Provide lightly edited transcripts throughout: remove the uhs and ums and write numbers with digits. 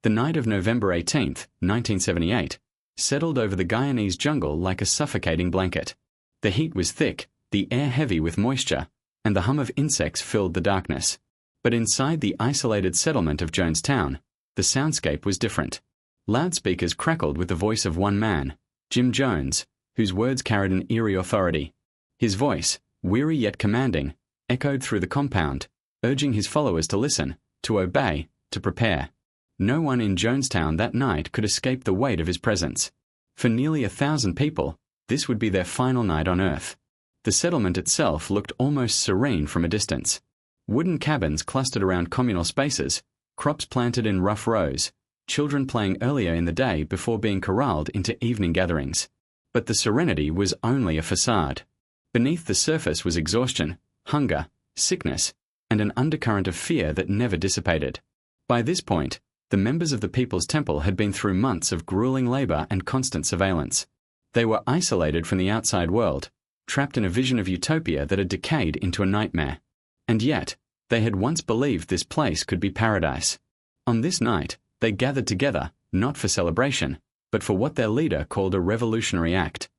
The night of November 18, 1978, settled over the Guyanese jungle like a suffocating blanket. The heat was thick, the air heavy with moisture, and the hum of insects filled the darkness. But inside the isolated settlement of Jonestown, the soundscape was different. Loudspeakers crackled with the voice of one man, Jim Jones, whose words carried an eerie authority. His voice, weary yet commanding, echoed through the compound, urging his followers to listen, to obey, to prepare. No one in Jonestown that night could escape the weight of his presence. For nearly 1,000 people, this would be their final night on Earth. The settlement itself looked almost serene from a distance. Wooden cabins clustered around communal spaces, crops planted in rough rows, children playing earlier in the day before being corralled into evening gatherings. But the serenity was only a facade. Beneath the surface was exhaustion, hunger, sickness, and an undercurrent of fear that never dissipated. By this point, the members of the People's Temple had been through months of grueling labor and constant surveillance. They were isolated from the outside world, trapped in a vision of utopia that had decayed into a nightmare. And yet, they had once believed this place could be paradise. On this night, they gathered together, not for celebration, but for what their leader called a revolutionary act.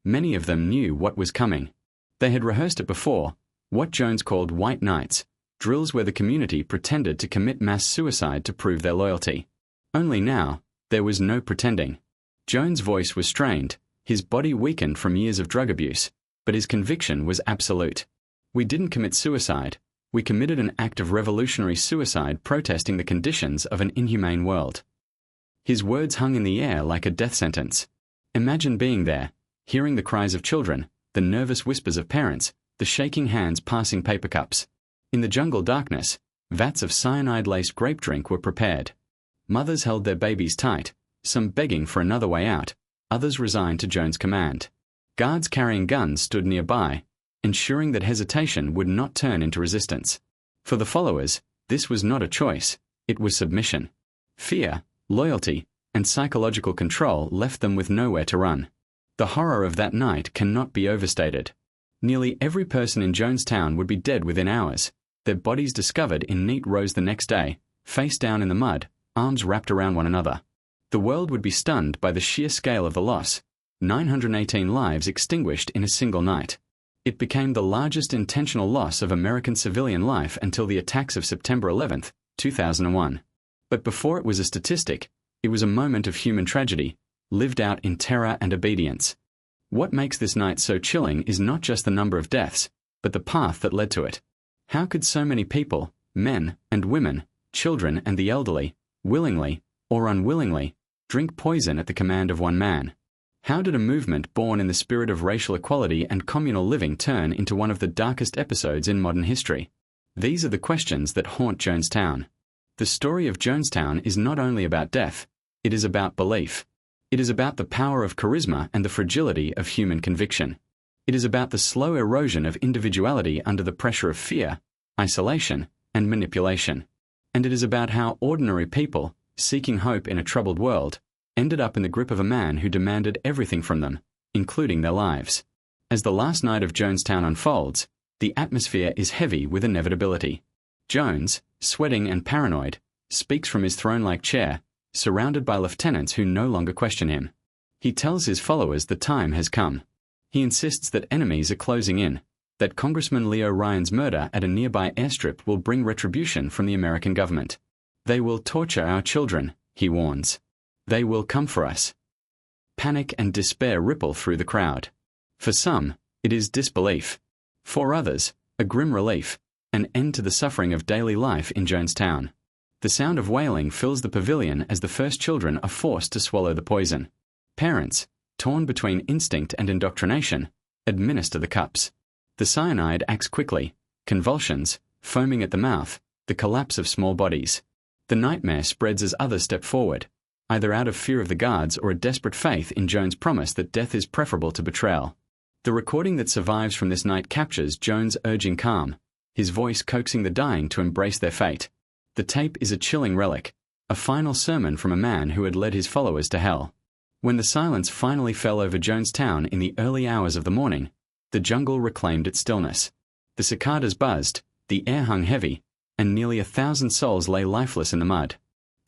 Many of them knew what was coming. They had rehearsed it before, what Jones called White Nights, drills where the community pretended to commit mass suicide to prove their loyalty. Only now, there was no pretending. Jones' voice was strained, his body weakened from years of drug abuse, but his conviction was absolute. We didn't commit suicide, we committed an act of revolutionary suicide protesting the conditions of an inhumane world. His words hung in the air like a death sentence. Imagine being there, hearing the cries of children, the nervous whispers of parents, the shaking hands passing paper cups. In the jungle darkness, vats of cyanide-laced grape drink were prepared. Mothers held their babies tight, some begging for another way out, others resigned to Jones' command. Guards carrying guns stood nearby, ensuring that hesitation would not turn into resistance. For the followers, this was not a choice, it was submission. Fear, loyalty, and psychological control left them with nowhere to run. The horror of that night cannot be overstated. Nearly every person in Jonestown would be dead within hours, their bodies discovered in neat rows the next day, face down in the mud, arms wrapped around one another. The world would be stunned by the sheer scale of the loss, 918 lives extinguished in a single night. It became the largest intentional loss of American civilian life until the attacks of September 11, 2001. But before it was a statistic, it was a moment of human tragedy, lived out in terror and obedience. What makes this night so chilling is not just the number of deaths, but the path that led to it. How could so many people, men and women, children and the elderly, willingly or unwillingly, drink poison at the command of one man? How did a movement born in the spirit of racial equality and communal living turn into one of the darkest episodes in modern history? These are the questions that haunt Jonestown. The story of Jonestown is not only about death, it is about belief. It is about the power of charisma and the fragility of human conviction. It is about the slow erosion of individuality under the pressure of fear, isolation, and manipulation. And it is about how ordinary people, seeking hope in a troubled world, ended up in the grip of a man who demanded everything from them, including their lives. As the last night of Jonestown unfolds, the atmosphere is heavy with inevitability. Jones, sweating and paranoid, speaks from his throne-like chair, surrounded by lieutenants who no longer question him. He tells his followers the time has come. He insists that enemies are closing in, that Congressman Leo Ryan's murder at a nearby airstrip will bring retribution from the American government. They will torture our children, he warns. They will come for us. Panic and despair ripple through the crowd. For some, it is disbelief. For others, a grim relief, an end to the suffering of daily life in Jonestown. The sound of wailing fills the pavilion as the first children are forced to swallow the poison. Parents, torn between instinct and indoctrination, administer the cups. The cyanide acts quickly, convulsions, foaming at the mouth, the collapse of small bodies. The nightmare spreads as others step forward, either out of fear of the guards or a desperate faith in Jones' promise that death is preferable to betrayal. The recording that survives from this night captures Jones' urging calm, his voice coaxing the dying to embrace their fate. The tape is a chilling relic, a final sermon from a man who had led his followers to hell. When the silence finally fell over Jonestown in the early hours of the morning, the jungle reclaimed its stillness. The cicadas buzzed, the air hung heavy, and nearly 1,000 souls lay lifeless in the mud.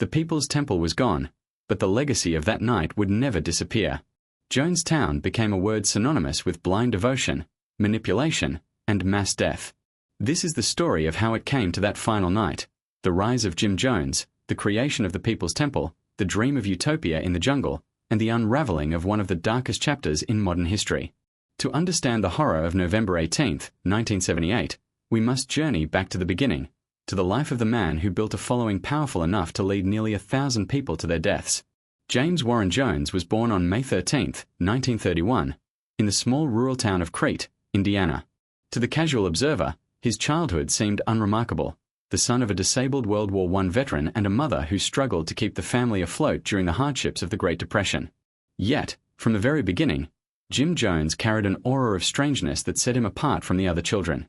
The People's Temple was gone, but the legacy of that night would never disappear. Jonestown became a word synonymous with blind devotion, manipulation, and mass death. This is the story of how it came to that final night: the rise of Jim Jones, the creation of the People's Temple, the dream of utopia in the jungle, and the unraveling of one of the darkest chapters in modern history. To understand the horror of November 18, 1978, we must journey back to the beginning, to the life of the man who built a following powerful enough to lead nearly 1,000 people to their deaths. James Warren Jones was born on May 13, 1931, in the small rural town of Crete, Indiana. To the casual observer, his childhood seemed unremarkable, the son of a disabled World War I veteran and a mother who struggled to keep the family afloat during the hardships of the Great Depression. Yet, from the very beginning, Jim Jones carried an aura of strangeness that set him apart from the other children.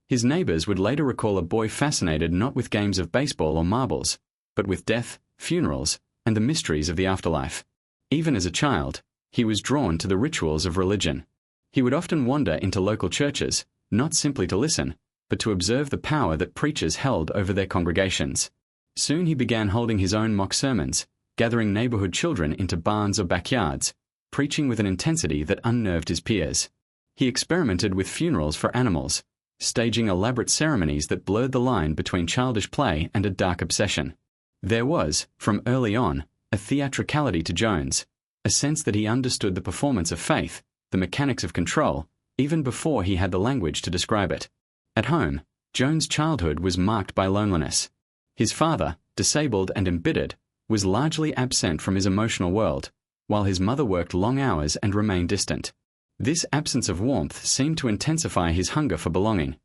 His neighbors would later recall a boy fascinated not with games of baseball or marbles, but with death, funerals, and the mysteries of the afterlife. Even as a child, he was drawn to the rituals of religion. He would often wander into local churches, not simply to listen, but to observe the power that preachers held over their congregations. Soon he began holding his own mock sermons, gathering neighborhood children into barns or backyards, preaching with an intensity that unnerved his peers. He experimented with funerals for animals, staging elaborate ceremonies that blurred the line between childish play and a dark obsession. There was, from early on, a theatricality to Jones, a sense that he understood the performance of faith, the mechanics of control, even before he had the language to describe it. At home, Jones' childhood was marked by loneliness. His father, disabled and embittered, was largely absent from his emotional world, while his mother worked long hours and remained distant. This absence of warmth seemed to intensify his hunger for belonging,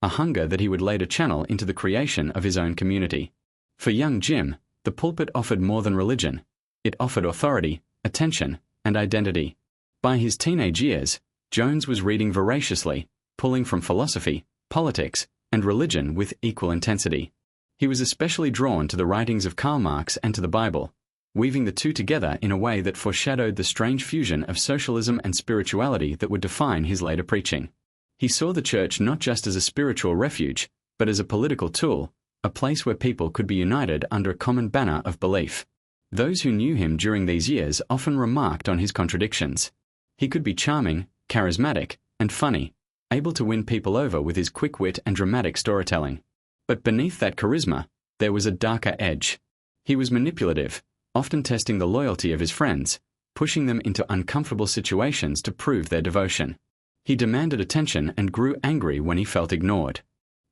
a hunger that he would later channel into the creation of his own community. For young Jim, the pulpit offered more than religion. It offered authority, attention, and identity. By his teenage years, Jones was reading voraciously, pulling from philosophy, politics, and religion with equal intensity. He was especially drawn to the writings of Karl Marx and to the Bible, weaving the two together in a way that foreshadowed the strange fusion of socialism and spirituality that would define his later preaching. He saw the church not just as a spiritual refuge, but as a political tool, a place where people could be united under a common banner of belief. Those who knew him during these years often remarked on his contradictions. He could be charming, charismatic, and funny, able to win people over with his quick wit and dramatic storytelling. But beneath that charisma, there was a darker edge. He was manipulative, often testing the loyalty of his friends, pushing them into uncomfortable situations to prove their devotion. He demanded attention and grew angry when he felt ignored.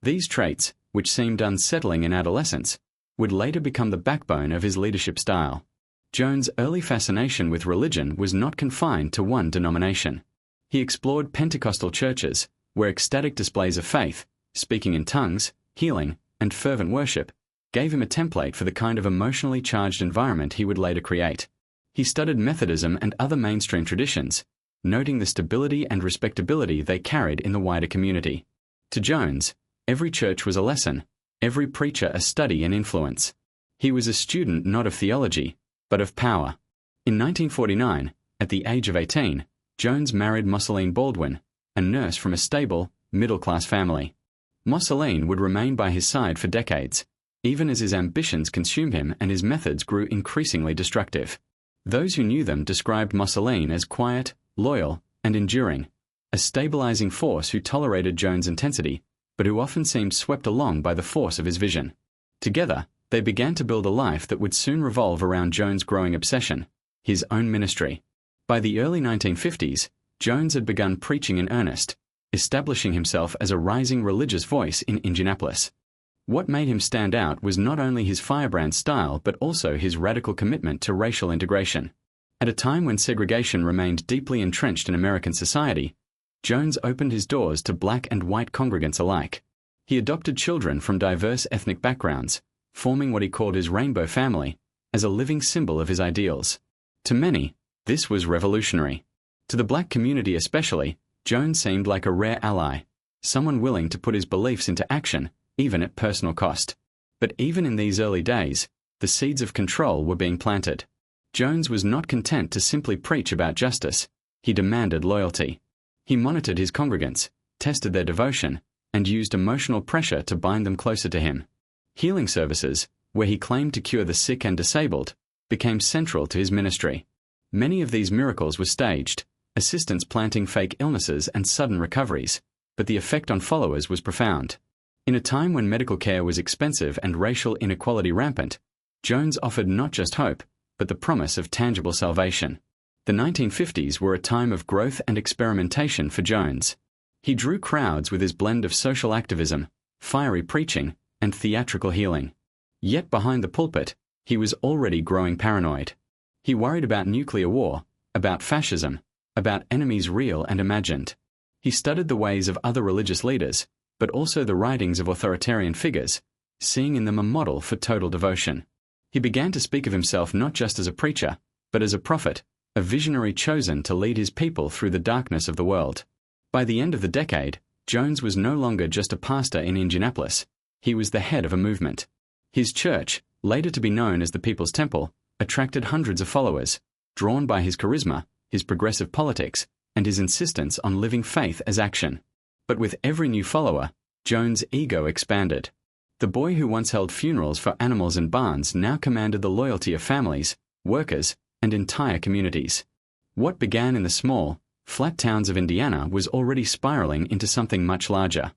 These traits, which seemed unsettling in adolescence, would later become the backbone of his leadership style. Jones' early fascination with religion was not confined to one denomination. He explored Pentecostal churches, where ecstatic displays of faith, speaking in tongues, healing, and fervent worship, gave him a template for the kind of emotionally charged environment he would later create. He studied Methodism and other mainstream traditions, noting the stability and respectability they carried in the wider community. To Jones, every church was a lesson, every preacher a study and influence. He was a student not of theology, but of power. In 1949, at the age of 18, Jones married Mosseline Baldwin, a nurse from a stable, middle-class family. Mosseline would remain by his side for decades, even as his ambitions consumed him and his methods grew increasingly destructive. Those who knew them described Mosseline as quiet, loyal, and enduring, a stabilizing force who tolerated Jones' intensity, but who often seemed swept along by the force of his vision. Together, they began to build a life that would soon revolve around Jones' growing obsession, his own ministry. By the early 1950s, Jones had begun preaching in earnest, establishing himself as a rising religious voice in Indianapolis. What made him stand out was not only his firebrand style but also his radical commitment to racial integration. At a time when segregation remained deeply entrenched in American society, Jones opened his doors to black and white congregants alike. He adopted children from diverse ethnic backgrounds, forming what he called his rainbow family, as a living symbol of his ideals. To many, this was revolutionary. To the black community especially, Jones seemed like a rare ally, someone willing to put his beliefs into action, even at personal cost. But even in these early days, the seeds of control were being planted. Jones was not content to simply preach about justice. He demanded loyalty. He monitored his congregants, tested their devotion, and used emotional pressure to bind them closer to him. Healing services, where he claimed to cure the sick and disabled, became central to his ministry. Many of these miracles were staged, assistants planting fake illnesses and sudden recoveries, but the effect on followers was profound. In a time when medical care was expensive and racial inequality rampant, Jones offered not just hope, but the promise of tangible salvation. The 1950s were a time of growth and experimentation for Jones. He drew crowds with his blend of social activism, fiery preaching, and theatrical healing. Yet behind the pulpit, he was already growing paranoid. He worried about nuclear war, about fascism, about enemies real and imagined. He studied the ways of other religious leaders, but also the writings of authoritarian figures, seeing in them a model for total devotion. He began to speak of himself not just as a preacher, but as a prophet, a visionary chosen to lead his people through the darkness of the world. By the end of the decade, Jones was no longer just a pastor in Indianapolis. He was the head of a movement. His church, later to be known as the People's Temple, attracted hundreds of followers, drawn by his charisma, his progressive politics, and his insistence on living faith as action. But with every new follower, Jones' ego expanded. The boy who once held funerals for animals in barns now commanded the loyalty of families, workers, and entire communities. What began in the small, flat towns of Indiana was already spiraling into something much larger.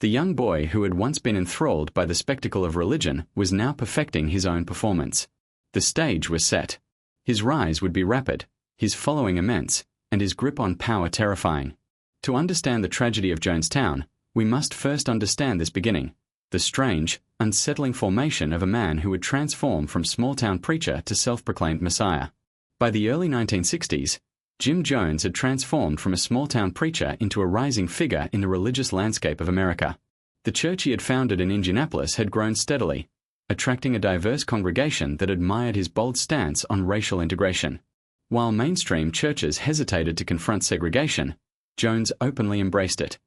The young boy who had once been enthralled by the spectacle of religion was now perfecting his own performance. The stage was set. His rise would be rapid, his following immense, and his grip on power terrifying. To understand the tragedy of Jonestown, we must first understand this beginning, the strange, unsettling formation of a man who would transform from small-town preacher to self-proclaimed Messiah. By the early 1960s, Jim Jones had transformed from a small-town preacher into a rising figure in the religious landscape of America. The church he had founded in Indianapolis had grown steadily, attracting a diverse congregation that admired his bold stance on racial integration. While mainstream churches hesitated to confront segregation, Jones openly embraced it.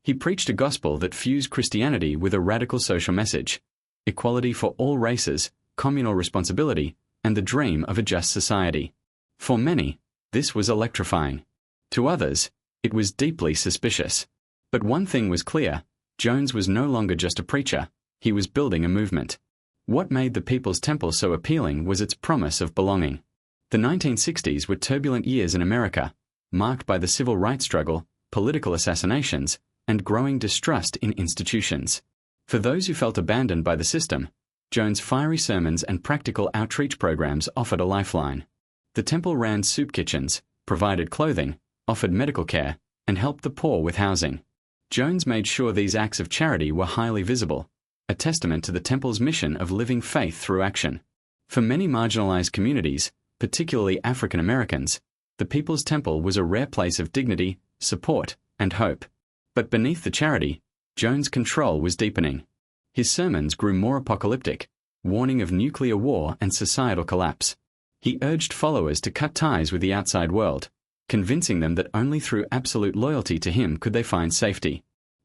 He preached a gospel that fused Christianity with a radical social message: equality for all races, communal responsibility, and the dream of a just society. For many, this was electrifying. To others, it was deeply suspicious. But one thing was clear: Jones was no longer just a preacher, he was building a movement. What made the People's Temple so appealing was its promise of belonging. The 1960s were turbulent years in America, marked by the civil rights struggle, political assassinations, and growing distrust in institutions. For those who felt abandoned by the system, Jones' fiery sermons and practical outreach programs offered a lifeline. The temple ran soup kitchens, provided clothing, offered medical care, and helped the poor with housing. Jones made sure these acts of charity were highly visible, a testament to the temple's mission of living faith through action. For many marginalized communities, particularly African Americans, the People's Temple was a rare place of dignity, support, and hope. But beneath the charity, Jones' control was deepening. His sermons grew more apocalyptic, warning of nuclear war and societal collapse. He urged followers to cut ties with the outside world, convincing them that only through absolute loyalty to him could they find safety.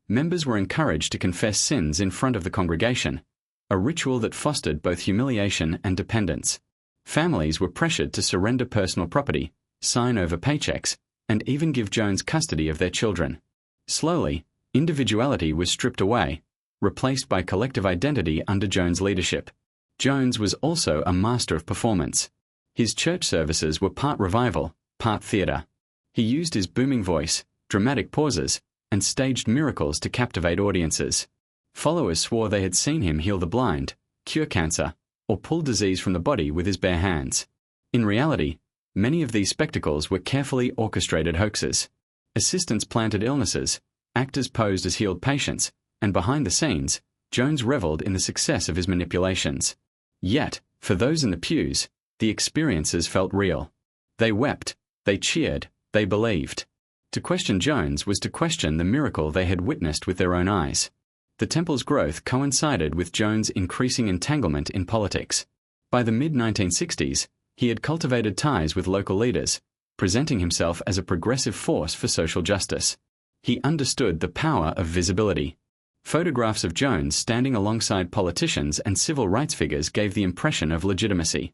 Members were encouraged to confess sins in front of the congregation, a ritual that fostered both humiliation and dependence. Families were pressured to surrender personal property, sign over paychecks, and even give Jones custody of their children. Slowly, individuality was stripped away, replaced by collective identity under Jones' leadership. Jones was also a master of performance. His church services were part revival, part theater. He used his booming voice, dramatic pauses, and staged miracles to captivate audiences. Followers swore they had seen him heal the blind, cure cancer, or pull disease from the body with his bare hands. In reality, many of these spectacles were carefully orchestrated hoaxes. Assistants planted illnesses, actors posed as healed patients, and behind the scenes, Jones reveled in the success of his manipulations. Yet, for those in the pews, the experiences felt real. They wept, they cheered, they believed. To question Jones was to question the miracle they had witnessed with their own eyes. The temple's growth coincided with Jones' increasing entanglement in politics. By the mid-1960s, he had cultivated ties with local leaders, presenting himself as a progressive force for social justice. He understood the power of visibility. Photographs of Jones standing alongside politicians and civil rights figures gave the impression of legitimacy.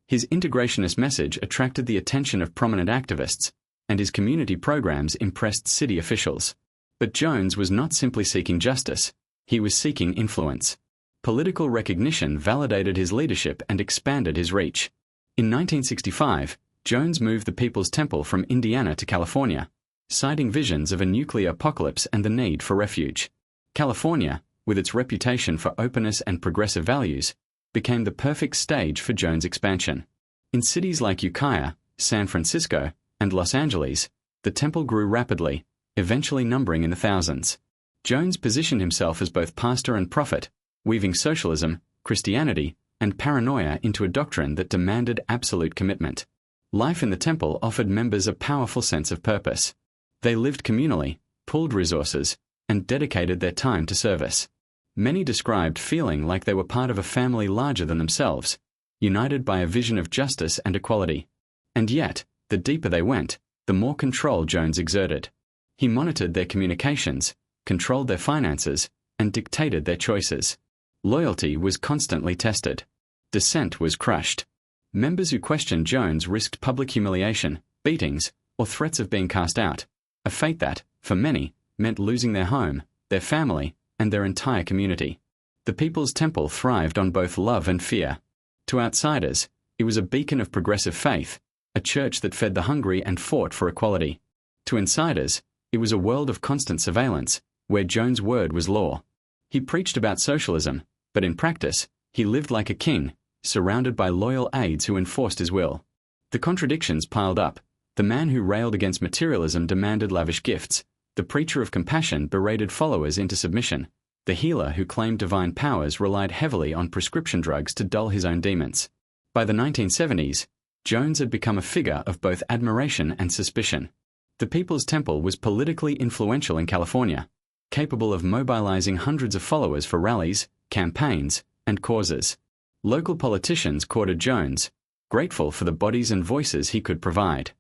His integrationist message attracted the attention of prominent activists, and his community programs impressed city officials. But Jones was not simply seeking justice, he was seeking influence. Political recognition validated his leadership and expanded his reach. In 1965, Jones moved the People's Temple from Indiana to California, citing visions of a nuclear apocalypse and the need for refuge. California, with its reputation for openness and progressive values, became the perfect stage for Jones' expansion. In cities like Ukiah, San Francisco, and Los Angeles, the temple grew rapidly, eventually numbering in the thousands. Jones positioned himself as both pastor and prophet, weaving socialism, Christianity, and paranoia into a doctrine that demanded absolute commitment. Life in the temple offered members a powerful sense of purpose. They lived communally, pooled resources, and dedicated their time to service. Many described feeling like they were part of a family larger than themselves, united by a vision of justice and equality. And yet, the deeper they went, the more control Jones exerted. He monitored their communications, controlled their finances, and dictated their choices. Loyalty was constantly tested. Dissent was crushed. Members who questioned Jones risked public humiliation, beatings, or threats of being cast out, a fate that, for many, meant losing their home, their family, and their entire community. The People's Temple thrived on both love and fear. To outsiders, it was a beacon of progressive faith, a church that fed the hungry and fought for equality. To insiders, it was a world of constant surveillance, where Jones' word was law. He preached about socialism, but in practice, he lived like a king, surrounded by loyal aides who enforced his will. The contradictions piled up. The man who railed against materialism demanded lavish gifts. The preacher of compassion berated followers into submission. The healer who claimed divine powers relied heavily on prescription drugs to dull his own demons. By the 1970s, Jones had become a figure of both admiration and suspicion. The People's Temple was politically influential in California, capable of mobilizing hundreds of followers for rallies, campaigns, and causes. Local politicians courted Jones, grateful for the bodies and voices he could provide.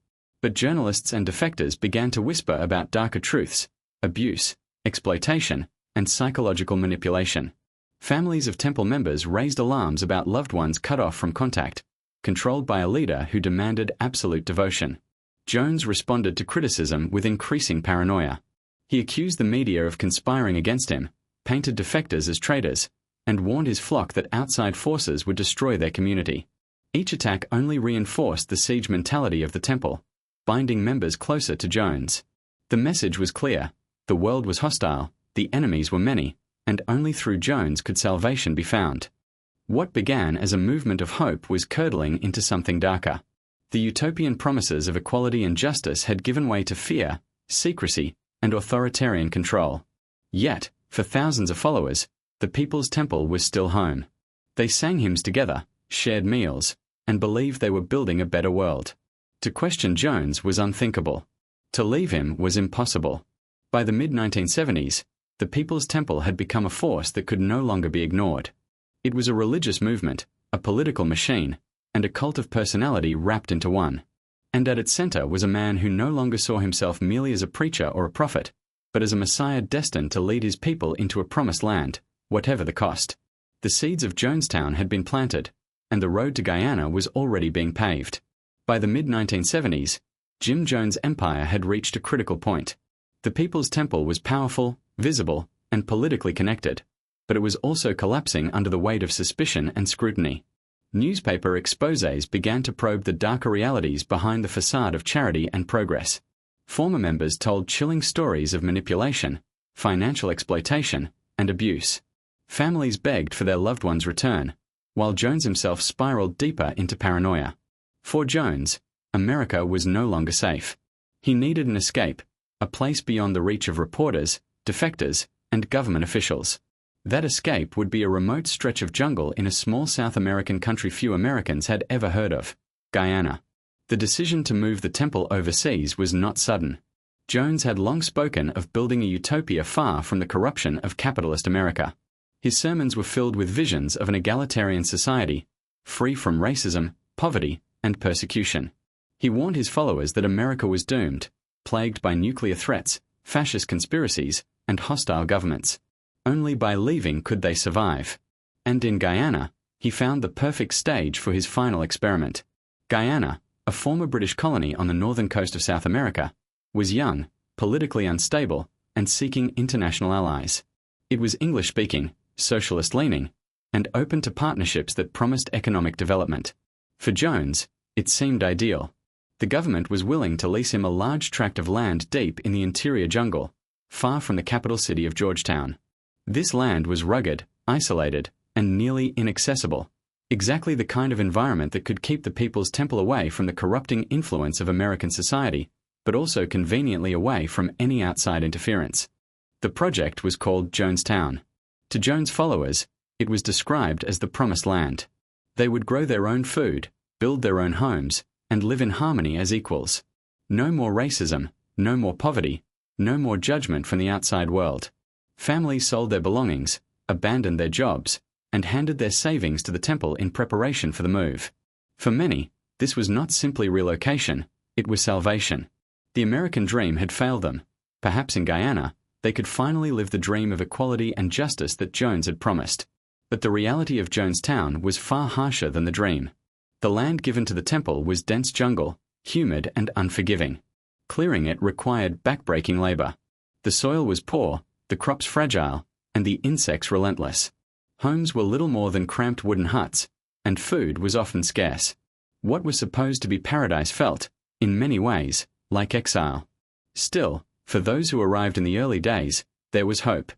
But journalists and defectors began to whisper about darker truths, abuse, exploitation, and psychological manipulation. Families of temple members raised alarms about loved ones cut off from contact, controlled by a leader who demanded absolute devotion. Jones responded to criticism with increasing paranoia. He accused the media of conspiring against him, painted defectors as traitors, and warned his flock that outside forces would destroy their community. Each attack only reinforced the siege mentality of the temple, binding members closer to Jones. The message was clear: the world was hostile, the enemies were many, and only through Jones could salvation be found. What began as a movement of hope was curdling into something darker. The utopian promises of equality and justice had given way to fear, secrecy, and authoritarian control. Yet, for thousands of followers, the People's Temple was still home. They sang hymns together, shared meals, and believed they were building a better world. To question Jones was unthinkable. To leave him was impossible. By the mid-1970s, the People's Temple had become a force that could no longer be ignored. It was a religious movement, a political machine, and a cult of personality wrapped into one. And at its center was a man who no longer saw himself merely as a preacher or a prophet, but as a Messiah destined to lead his people into a promised land, whatever the cost. The seeds of Jonestown had been planted, and the road to Guyana was already being paved. By the mid-1970s, Jim Jones' empire had reached a critical point. The People's Temple was powerful, visible, and politically connected, but it was also collapsing under the weight of suspicion and scrutiny. Newspaper exposés began to probe the darker realities behind the facade of charity and progress. Former members told chilling stories of manipulation, financial exploitation, and abuse. Families begged for their loved ones' return, while Jones himself spiraled deeper into paranoia. For Jones, America was no longer safe. He needed an escape, a place beyond the reach of reporters, defectors, and government officials. That escape would be a remote stretch of jungle in a small South American country few Americans had ever heard of, Guyana. The decision to move the temple overseas was not sudden. Jones had long spoken of building a utopia far from the corruption of capitalist America. His sermons were filled with visions of an egalitarian society, free from racism, poverty, and persecution. He warned his followers that America was doomed, plagued by nuclear threats, fascist conspiracies, and hostile governments. Only by leaving could they survive. And in Guyana, he found the perfect stage for his final experiment. Guyana, a former British colony on the northern coast of South America, was young, politically unstable, and seeking international allies. It was English-speaking, socialist-leaning, and open to partnerships that promised economic development. For Jones, it seemed ideal. The government was willing to lease him a large tract of land deep in the interior jungle, far from the capital city of Georgetown. This land was rugged, isolated, and nearly inaccessible, exactly the kind of environment that could keep the People's Temple away from the corrupting influence of American society, but also conveniently away from any outside interference. The project was called Jonestown. To Jones' followers, it was described as the Promised Land. They would grow their own food, build their own homes, and live in harmony as equals. No more racism, no more poverty, no more judgment from the outside world. Families sold their belongings, abandoned their jobs, and handed their savings to the temple in preparation for the move. For many, this was not simply relocation, it was salvation. The American dream had failed them. Perhaps in Guyana, they could finally live the dream of equality and justice that Jones had promised. But the reality of Jonestown was far harsher than the dream. The land given to the temple was dense jungle, humid and unforgiving. Clearing it required backbreaking labor. The soil was poor, the crops fragile, and the insects relentless. Homes were little more than cramped wooden huts, and food was often scarce. What was supposed to be paradise felt, in many ways, like exile. Still, for those who arrived in the early days, there was hope.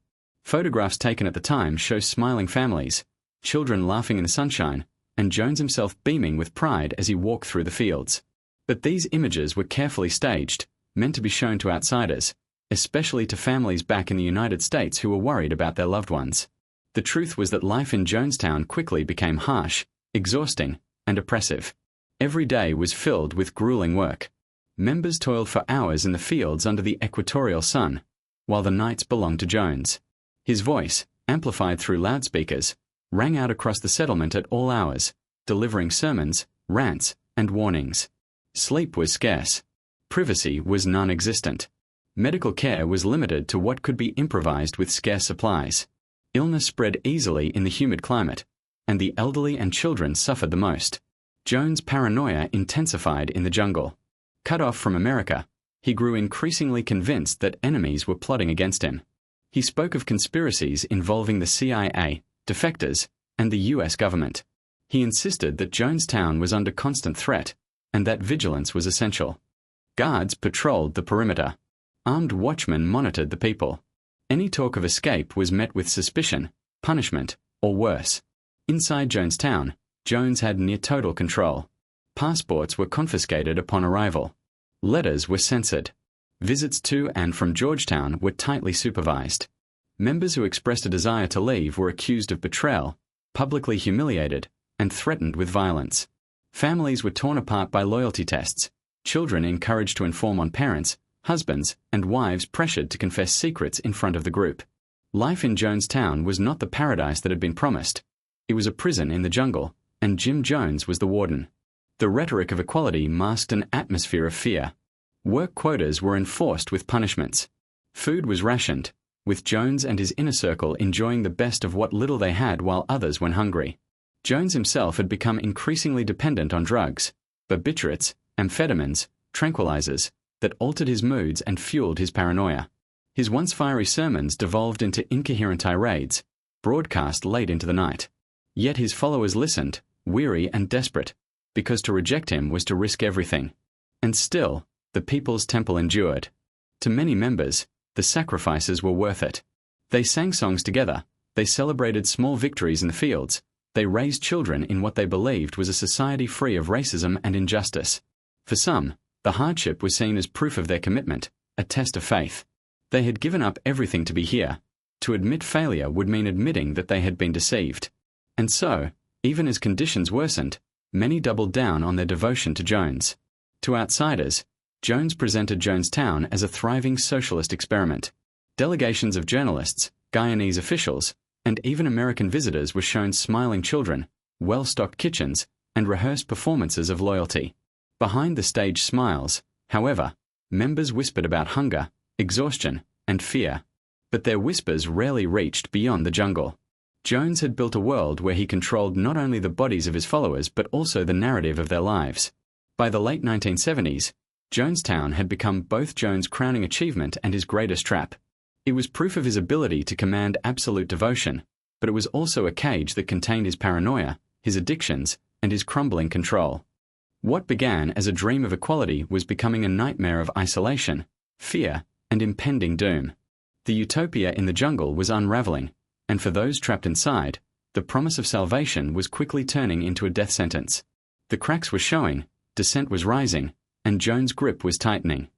Photographs taken at the time show smiling families, children laughing in the sunshine, and Jones himself beaming with pride as he walked through the fields. But these images were carefully staged, meant to be shown to outsiders, especially to families back in the United States who were worried about their loved ones. The truth was that life in Jonestown quickly became harsh, exhausting, and oppressive. Every day was filled with grueling work. Members toiled for hours in the fields under the equatorial sun, while the nights belonged to Jones. His voice, amplified through loudspeakers, rang out across the settlement at all hours, delivering sermons, rants, and warnings. Sleep was scarce. Privacy was non-existent. Medical care was limited to what could be improvised with scarce supplies. Illness spread easily in the humid climate, and the elderly and children suffered the most. Jones' paranoia intensified in the jungle. Cut off from America, he grew increasingly convinced that enemies were plotting against him. He spoke of conspiracies involving the CIA, defectors, and the U.S. government. He insisted that Jonestown was under constant threat, and that vigilance was essential. Guards patrolled the perimeter. Armed watchmen monitored the people. Any talk of escape was met with suspicion, punishment, or worse. Inside Jonestown, Jones had near total control. Passports were confiscated upon arrival. Letters were censored. Visits to and from Georgetown were tightly supervised. Members who expressed a desire to leave were accused of betrayal, publicly humiliated, and threatened with violence. Families were torn apart by loyalty tests, children encouraged to inform on parents, husbands, and wives pressured to confess secrets in front of the group. Life in Jonestown was not the paradise that had been promised. It was a prison in the jungle, and Jim Jones was the warden. The rhetoric of equality masked an atmosphere of fear. Work quotas were enforced with punishments. Food was rationed, with Jones and his inner circle enjoying the best of what little they had while others went hungry. Jones himself had become increasingly dependent on drugs, barbiturates, amphetamines, tranquilizers, that altered his moods and fueled his paranoia. His once fiery sermons devolved into incoherent tirades, broadcast late into the night. Yet his followers listened, weary and desperate, because to reject him was to risk everything. And still, the People's Temple endured. To many members, the sacrifices were worth it. They sang songs together, they celebrated small victories in the fields, they raised children in what they believed was a society free of racism and injustice. For some, the hardship was seen as proof of their commitment, a test of faith. They had given up everything to be here. To admit failure would mean admitting that they had been deceived. And so, even as conditions worsened, many doubled down on their devotion to Jones. To outsiders, Jones presented Jonestown as a thriving socialist experiment. Delegations of journalists, Guyanese officials, and even American visitors were shown smiling children, well-stocked kitchens, and rehearsed performances of loyalty. Behind the stage smiles, however, members whispered about hunger, exhaustion, and fear. But their whispers rarely reached beyond the jungle. Jones had built a world where he controlled not only the bodies of his followers but also the narrative of their lives. By the late 1970s, Jonestown had become both Jones' crowning achievement and his greatest trap. It was proof of his ability to command absolute devotion, but it was also a cage that contained his paranoia, his addictions, and his crumbling control. What began as a dream of equality was becoming a nightmare of isolation, fear, and impending doom. The utopia in the jungle was unraveling, and for those trapped inside, the promise of salvation was quickly turning into a death sentence. The cracks were showing, dissent was rising, and Jones' grip was tightening.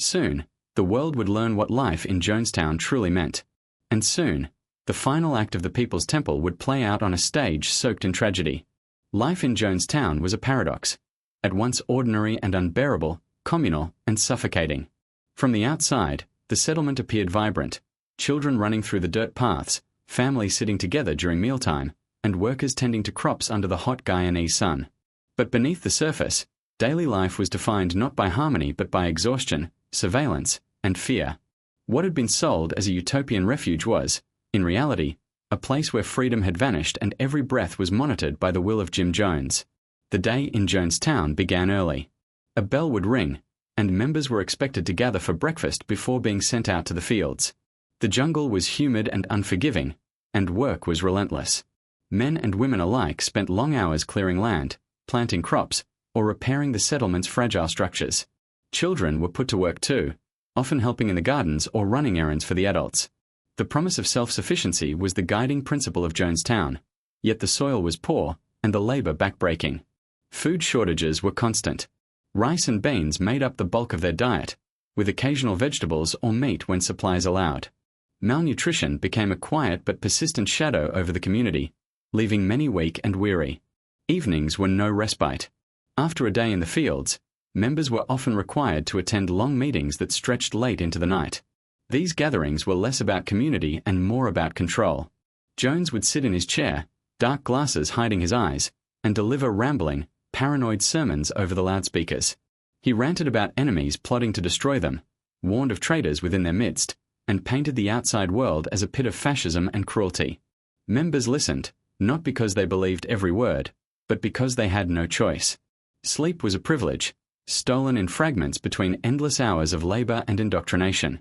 Soon, the world would learn what life in Jonestown truly meant. And soon, the final act of the People's Temple would play out on a stage soaked in tragedy. Life in Jonestown was a paradox, at once ordinary and unbearable, communal and suffocating. From the outside, the settlement appeared vibrant, children running through the dirt paths, families sitting together during mealtime, and workers tending to crops under the hot Guyanese sun. But beneath the surface, daily life was defined not by harmony but by exhaustion, surveillance, and fear. What had been sold as a utopian refuge was, in reality, a place where freedom had vanished and every breath was monitored by the will of Jim Jones. The day in Jonestown began early. A bell would ring, and members were expected to gather for breakfast before being sent out to the fields. The jungle was humid and unforgiving, and work was relentless. Men and women alike spent long hours clearing land, planting crops, or repairing the settlement's fragile structures. Children were put to work too, often helping in the gardens or running errands for the adults. The promise of self-sufficiency was the guiding principle of Jonestown, yet the soil was poor and the labor backbreaking. Food shortages were constant. Rice and beans made up the bulk of their diet, with occasional vegetables or meat when supplies allowed. Malnutrition became a quiet but persistent shadow over the community, leaving many weak and weary. Evenings were no respite. After a day in the fields, members were often required to attend long meetings that stretched late into the night. These gatherings were less about community and more about control. Jones would sit in his chair, dark glasses hiding his eyes, and deliver rambling, paranoid sermons over the loudspeakers. He ranted about enemies plotting to destroy them, warned of traitors within their midst, and painted the outside world as a pit of fascism and cruelty. Members listened, not because they believed every word, but because they had no choice. Sleep was a privilege, stolen in fragments between endless hours of labor and indoctrination.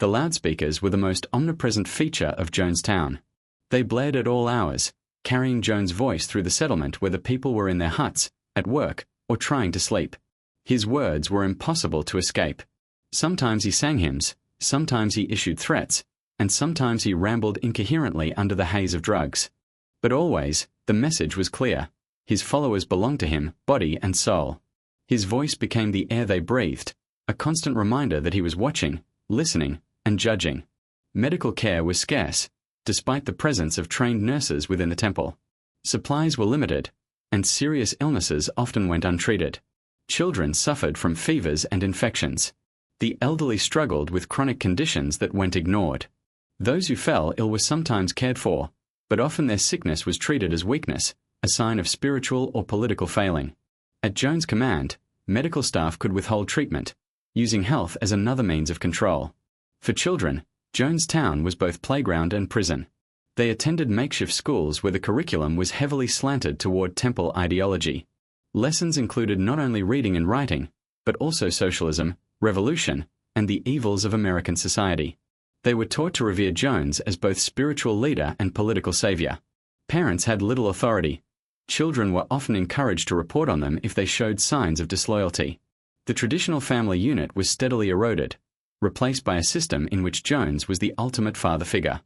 The loudspeakers were the most omnipresent feature of Jonestown. They blared at all hours, carrying Jones' voice through the settlement where the people were in their huts, at work, or trying to sleep. His words were impossible to escape. Sometimes he sang hymns, sometimes he issued threats, and sometimes he rambled incoherently under the haze of drugs. But always, the message was clear. His followers belonged to him, body and soul. His voice became the air they breathed, a constant reminder that he was watching, listening, and judging. Medical care was scarce, despite the presence of trained nurses within the temple. Supplies were limited, and serious illnesses often went untreated. Children suffered from fevers and infections. The elderly struggled with chronic conditions that went ignored. Those who fell ill were sometimes cared for, but often their sickness was treated as weakness, a sign of spiritual or political failing. At Jones' command, medical staff could withhold treatment, using health as another means of control. For children, Jonestown was both playground and prison. They attended makeshift schools where the curriculum was heavily slanted toward temple ideology. Lessons included not only reading and writing, but also socialism, revolution, and the evils of American society. They were taught to revere Jones as both spiritual leader and political savior. Parents had little authority. Children were often encouraged to report on them if they showed signs of disloyalty. The traditional family unit was steadily eroded, replaced by a system in which Jones was the ultimate father figure.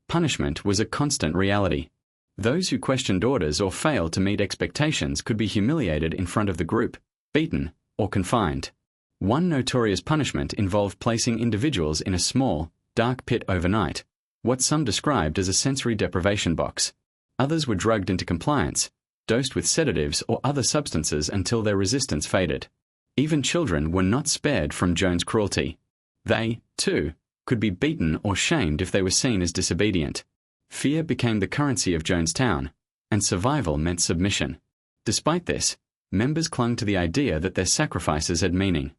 Punishment was a constant reality. Those who questioned orders or failed to meet expectations could be humiliated in front of the group, beaten, or confined. One notorious punishment involved placing individuals in a small, dark pit overnight, what some described as a sensory deprivation box. Others were drugged into compliance, dosed with sedatives or other substances until their resistance faded. Even children were not spared from Jones' cruelty. They, too, could be beaten or shamed if they were seen as disobedient. Fear became the currency of Jonestown, and survival meant submission. Despite this, members clung to the idea that their sacrifices had meaning.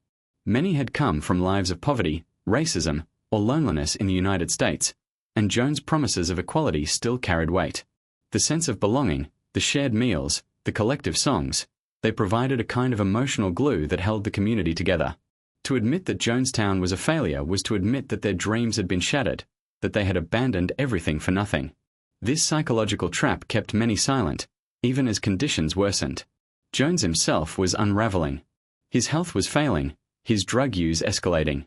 Many had come from lives of poverty, racism, or loneliness in the United States, and Jones' promises of equality still carried weight. The sense of belonging, the shared meals, the collective songs, they provided a kind of emotional glue that held the community together. To admit that Jonestown was a failure was to admit that their dreams had been shattered, that they had abandoned everything for nothing. This psychological trap kept many silent, even as conditions worsened. Jones himself was unraveling. His health was failing, his drug use escalating.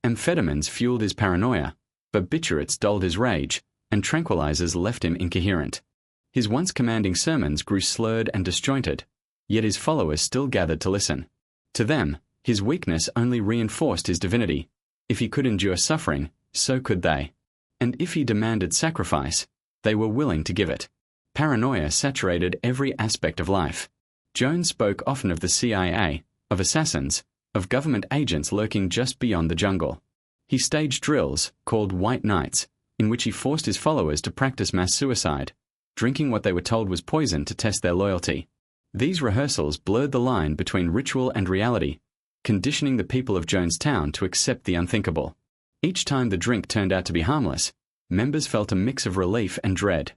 Amphetamines fueled his paranoia, barbiturates dulled his rage, and tranquilizers left him incoherent. His once commanding sermons grew slurred and disjointed, yet his followers still gathered to listen. To them, his weakness only reinforced his divinity. If he could endure suffering, so could they. And if he demanded sacrifice, they were willing to give it. Paranoia saturated every aspect of life. Jones spoke often of the CIA, of assassins, of government agents lurking just beyond the jungle. He staged drills, called White Nights, in which he forced his followers to practice mass suicide, drinking what they were told was poison to test their loyalty. These rehearsals blurred the line between ritual and reality, conditioning the people of Jonestown to accept the unthinkable. Each time the drink turned out to be harmless, members felt a mix of relief and dread.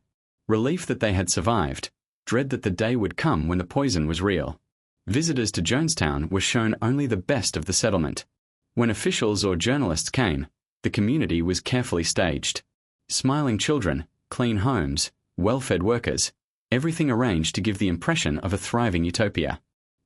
Relief that they had survived, dread that the day would come when the poison was real. Visitors to Jonestown were shown only the best of the settlement. When officials or journalists came, the community was carefully staged. Smiling children, clean homes, well-fed workers, everything arranged to give the impression of a thriving utopia.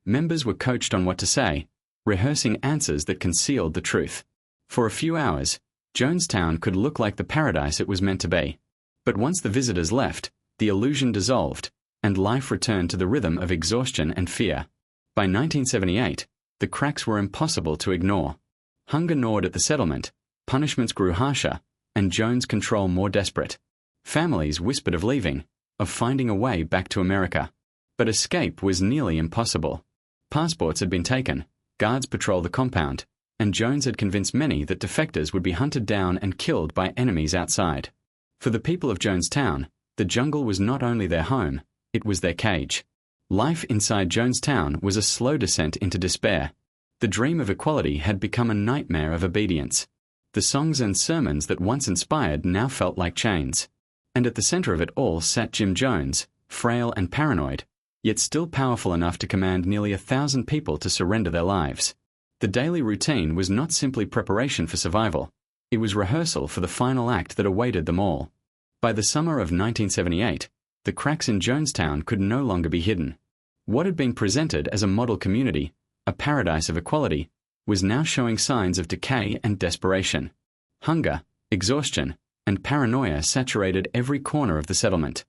Members were coached on what to say, rehearsing answers that concealed the truth. For a few hours, Jonestown could look like the paradise it was meant to be. But once the visitors left, the illusion dissolved, and life returned to the rhythm of exhaustion and fear. By 1978, the cracks were impossible to ignore. Hunger gnawed at the settlement, punishments grew harsher, and Jones' control more desperate. Families whispered of leaving, of finding a way back to America. But escape was nearly impossible. Passports had been taken, guards patrolled the compound, and Jones had convinced many that defectors would be hunted down and killed by enemies outside. For the people of Jonestown, the jungle was not only their home, it was their cage. Life inside Jonestown was a slow descent into despair. The dream of equality had become a nightmare of obedience. The songs and sermons that once inspired now felt like chains. And at the center of it all sat Jim Jones, frail and paranoid, yet still powerful enough to command nearly 1,000 people to surrender their lives. The daily routine was not simply preparation for survival. It was rehearsal for the final act that awaited them all. By the summer of 1978, the cracks in Jonestown could no longer be hidden. What had been presented as a model community, a paradise of equality, was now showing signs of decay and desperation. Hunger, exhaustion, and paranoia saturated every corner of the settlement.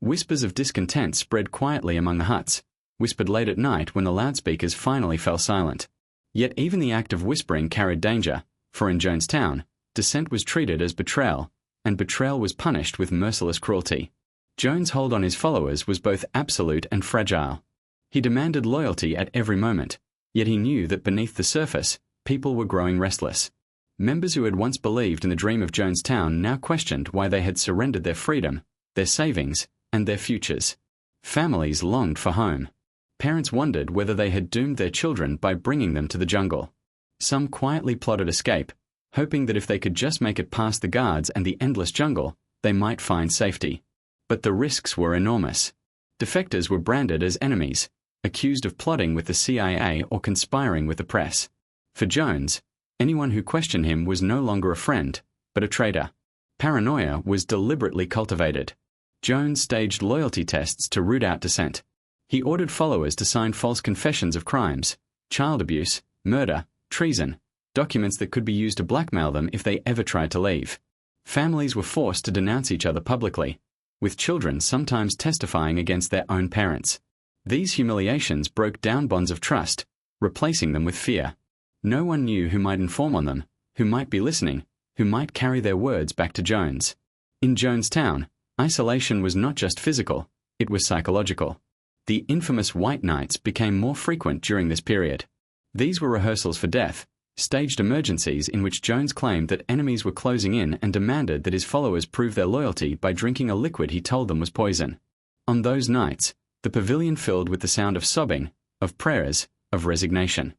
Whispers of discontent spread quietly among the huts, whispered late at night when the loudspeakers finally fell silent. Yet even the act of whispering carried danger, for in Jonestown, dissent was treated as betrayal, and betrayal was punished with merciless cruelty. Jones' hold on his followers was both absolute and fragile. He demanded loyalty at every moment, yet he knew that beneath the surface, people were growing restless. Members who had once believed in the dream of Jonestown now questioned why they had surrendered their freedom, their savings, and their futures. Families longed for home. Parents wondered whether they had doomed their children by bringing them to the jungle. Some quietly plotted escape, hoping that if they could just make it past the guards and the endless jungle, they might find safety. But the risks were enormous. Defectors were branded as enemies, accused of plotting with the CIA or conspiring with the press. For Jones, anyone who questioned him was no longer a friend, but a traitor. Paranoia was deliberately cultivated. Jones staged loyalty tests to root out dissent. He ordered followers to sign false confessions of crimes, child abuse, murder, treason, documents that could be used to blackmail them if they ever tried to leave. Families were forced to denounce each other publicly, with children sometimes testifying against their own parents. These humiliations broke down bonds of trust, replacing them with fear. No one knew who might inform on them, who might be listening, who might carry their words back to Jones. In Jonestown, isolation was not just physical, it was psychological. The infamous White Nights became more frequent during this period. These were rehearsals for death, staged emergencies in which Jones claimed that enemies were closing in and demanded that his followers prove their loyalty by drinking a liquid he told them was poison. On those nights, the pavilion filled with the sound of sobbing, of prayers, of resignation.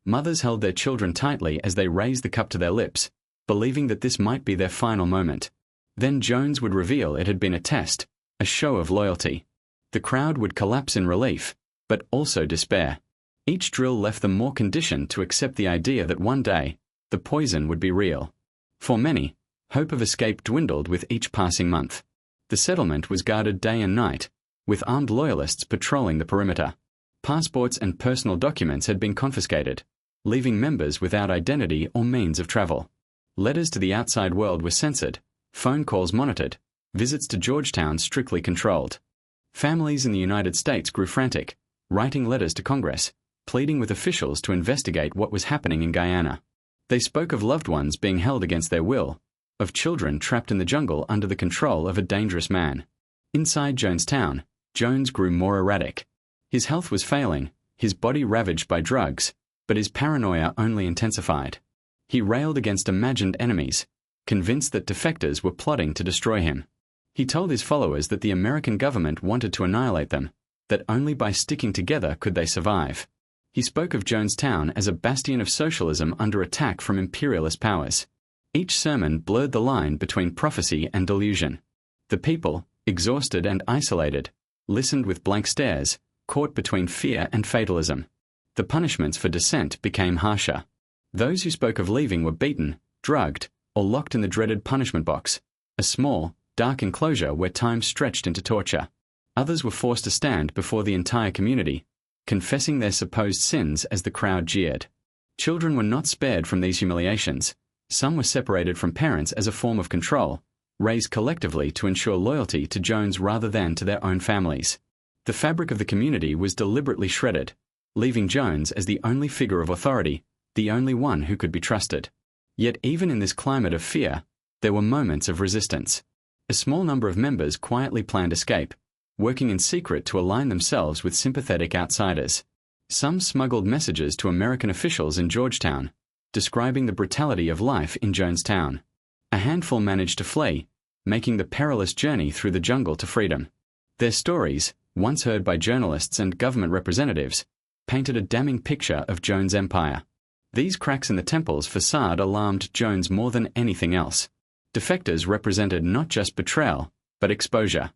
Mothers held their children tightly as they raised the cup to their lips, believing that this might be their final moment. Then Jones would reveal it had been a test, a show of loyalty. The crowd would collapse in relief, but also despair. Each drill left them more conditioned to accept the idea that one day, the poison would be real. For many, hope of escape dwindled with each passing month. The settlement was guarded day and night, with armed loyalists patrolling the perimeter. Passports and personal documents had been confiscated, leaving members without identity or means of travel. Letters to the outside world were censored, phone calls monitored, visits to Georgetown strictly controlled. Families in the United States grew frantic, writing letters to Congress, pleading with officials to investigate what was happening in Guyana. They spoke of loved ones being held against their will, of children trapped in the jungle under the control of a dangerous man. Inside Jonestown, Jones grew more erratic. His health was failing, his body ravaged by drugs, but his paranoia only intensified. He railed against imagined enemies, convinced that defectors were plotting to destroy him. He told his followers that the American government wanted to annihilate them, that only by sticking together could they survive. He spoke of Jonestown as a bastion of socialism under attack from imperialist powers. Each sermon blurred the line between prophecy and delusion. The people, exhausted and isolated, listened with blank stares, caught between fear and fatalism. The punishments for dissent became harsher. Those who spoke of leaving were beaten, drugged, or locked in the dreaded punishment box, a small, dark enclosure where time stretched into torture. Others were forced to stand before the entire community, confessing their supposed sins as the crowd jeered. Children were not spared from these humiliations. Some were separated from parents as a form of control, raised collectively to ensure loyalty to Jones rather than to their own families. The fabric of the community was deliberately shredded, leaving Jones as the only figure of authority, the only one who could be trusted. Yet even in this climate of fear, there were moments of resistance. A small number of members quietly planned escape, working in secret to align themselves with sympathetic outsiders. Some smuggled messages to American officials in Georgetown, describing the brutality of life in Jonestown. A handful managed to flee, making the perilous journey through the jungle to freedom. Their stories, once heard by journalists and government representatives, painted a damning picture of Jones' empire. These cracks in the temple's facade alarmed Jones more than anything else. Defectors represented not just betrayal, but exposure.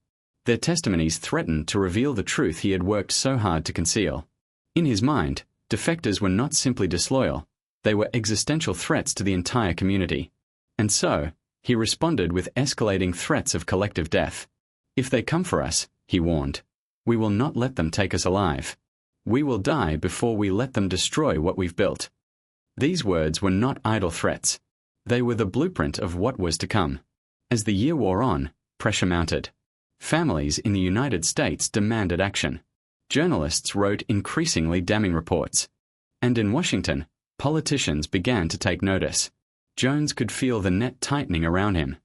Their testimonies threatened to reveal the truth he had worked so hard to conceal. In his mind, defectors were not simply disloyal, they were existential threats to the entire community. And so, he responded with escalating threats of collective death. If they come for us, he warned, we will not let them take us alive. We will die before we let them destroy what we've built. These words were not idle threats. They were the blueprint of what was to come. As the year wore on, pressure mounted. Families in the United States demanded action. Journalists wrote increasingly damning reports. And in Washington, politicians began to take notice. Jones could feel the net tightening around him.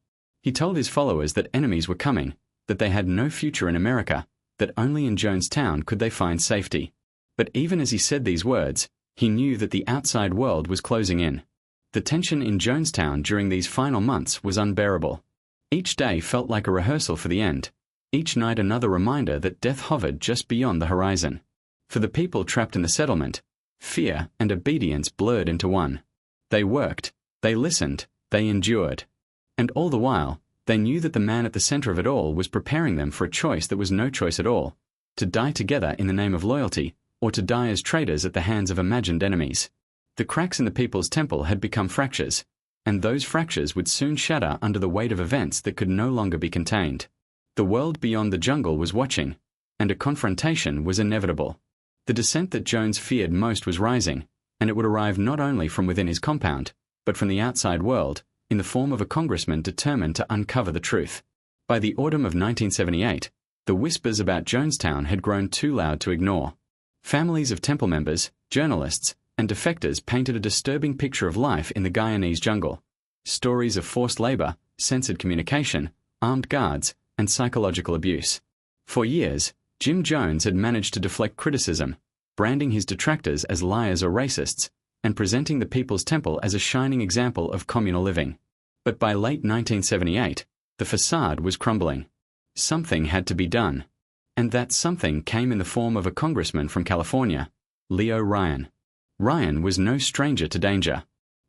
He told his followers that enemies were coming, that they had no future in America, that only in Jonestown could they find safety. But even as he said these words, he knew that the outside world was closing in. The tension in Jonestown during these final months was unbearable. Each day felt like a rehearsal for the end. Each night another reminder that death hovered just beyond the horizon. For the people trapped in the settlement, fear and obedience blurred into one. They worked, they listened, they endured. And all the while, they knew that the man at the center of it all was preparing them for a choice that was no choice at all, to die together in the name of loyalty, or to die as traitors at the hands of imagined enemies. The cracks in the people's temple had become fractures, and those fractures would soon shatter under the weight of events that could no longer be contained. The world beyond the jungle was watching, and a confrontation was inevitable. The dissent that Jones feared most was rising, and it would arrive not only from within his compound, but from the outside world, in the form of a congressman determined to uncover the truth. By the autumn of 1978, the whispers about Jonestown had grown too loud to ignore. Families of temple members, journalists, and defectors painted a disturbing picture of life in the Guyanese jungle. Stories of forced labor, censored communication, armed guards, and psychological abuse. For years, Jim Jones had managed to deflect criticism, branding his detractors as liars or racists, and presenting the People's Temple as a shining example of communal living. But by late 1978, the facade was crumbling. Something had to be done. And that something came in the form of a congressman from California, Leo Ryan. Ryan was no stranger to danger.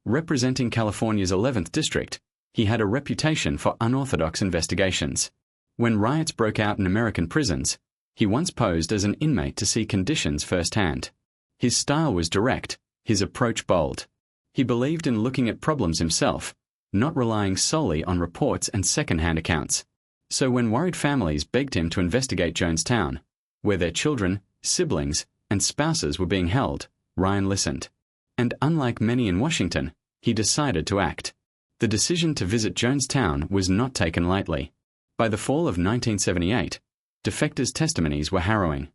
Representing California's 11th district, he had a reputation for unorthodox investigations. When riots broke out in American prisons, he once posed as an inmate to see conditions firsthand. His style was direct, his approach bold. He believed in looking at problems himself, not relying solely on reports and second-hand accounts. So when worried families begged him to investigate Jonestown, where their children, siblings, and spouses were being held, Ryan listened. And unlike many in Washington, he decided to act. The decision to visit Jonestown was not taken lightly. By the fall of 1978, defectors' testimonies were harrowing.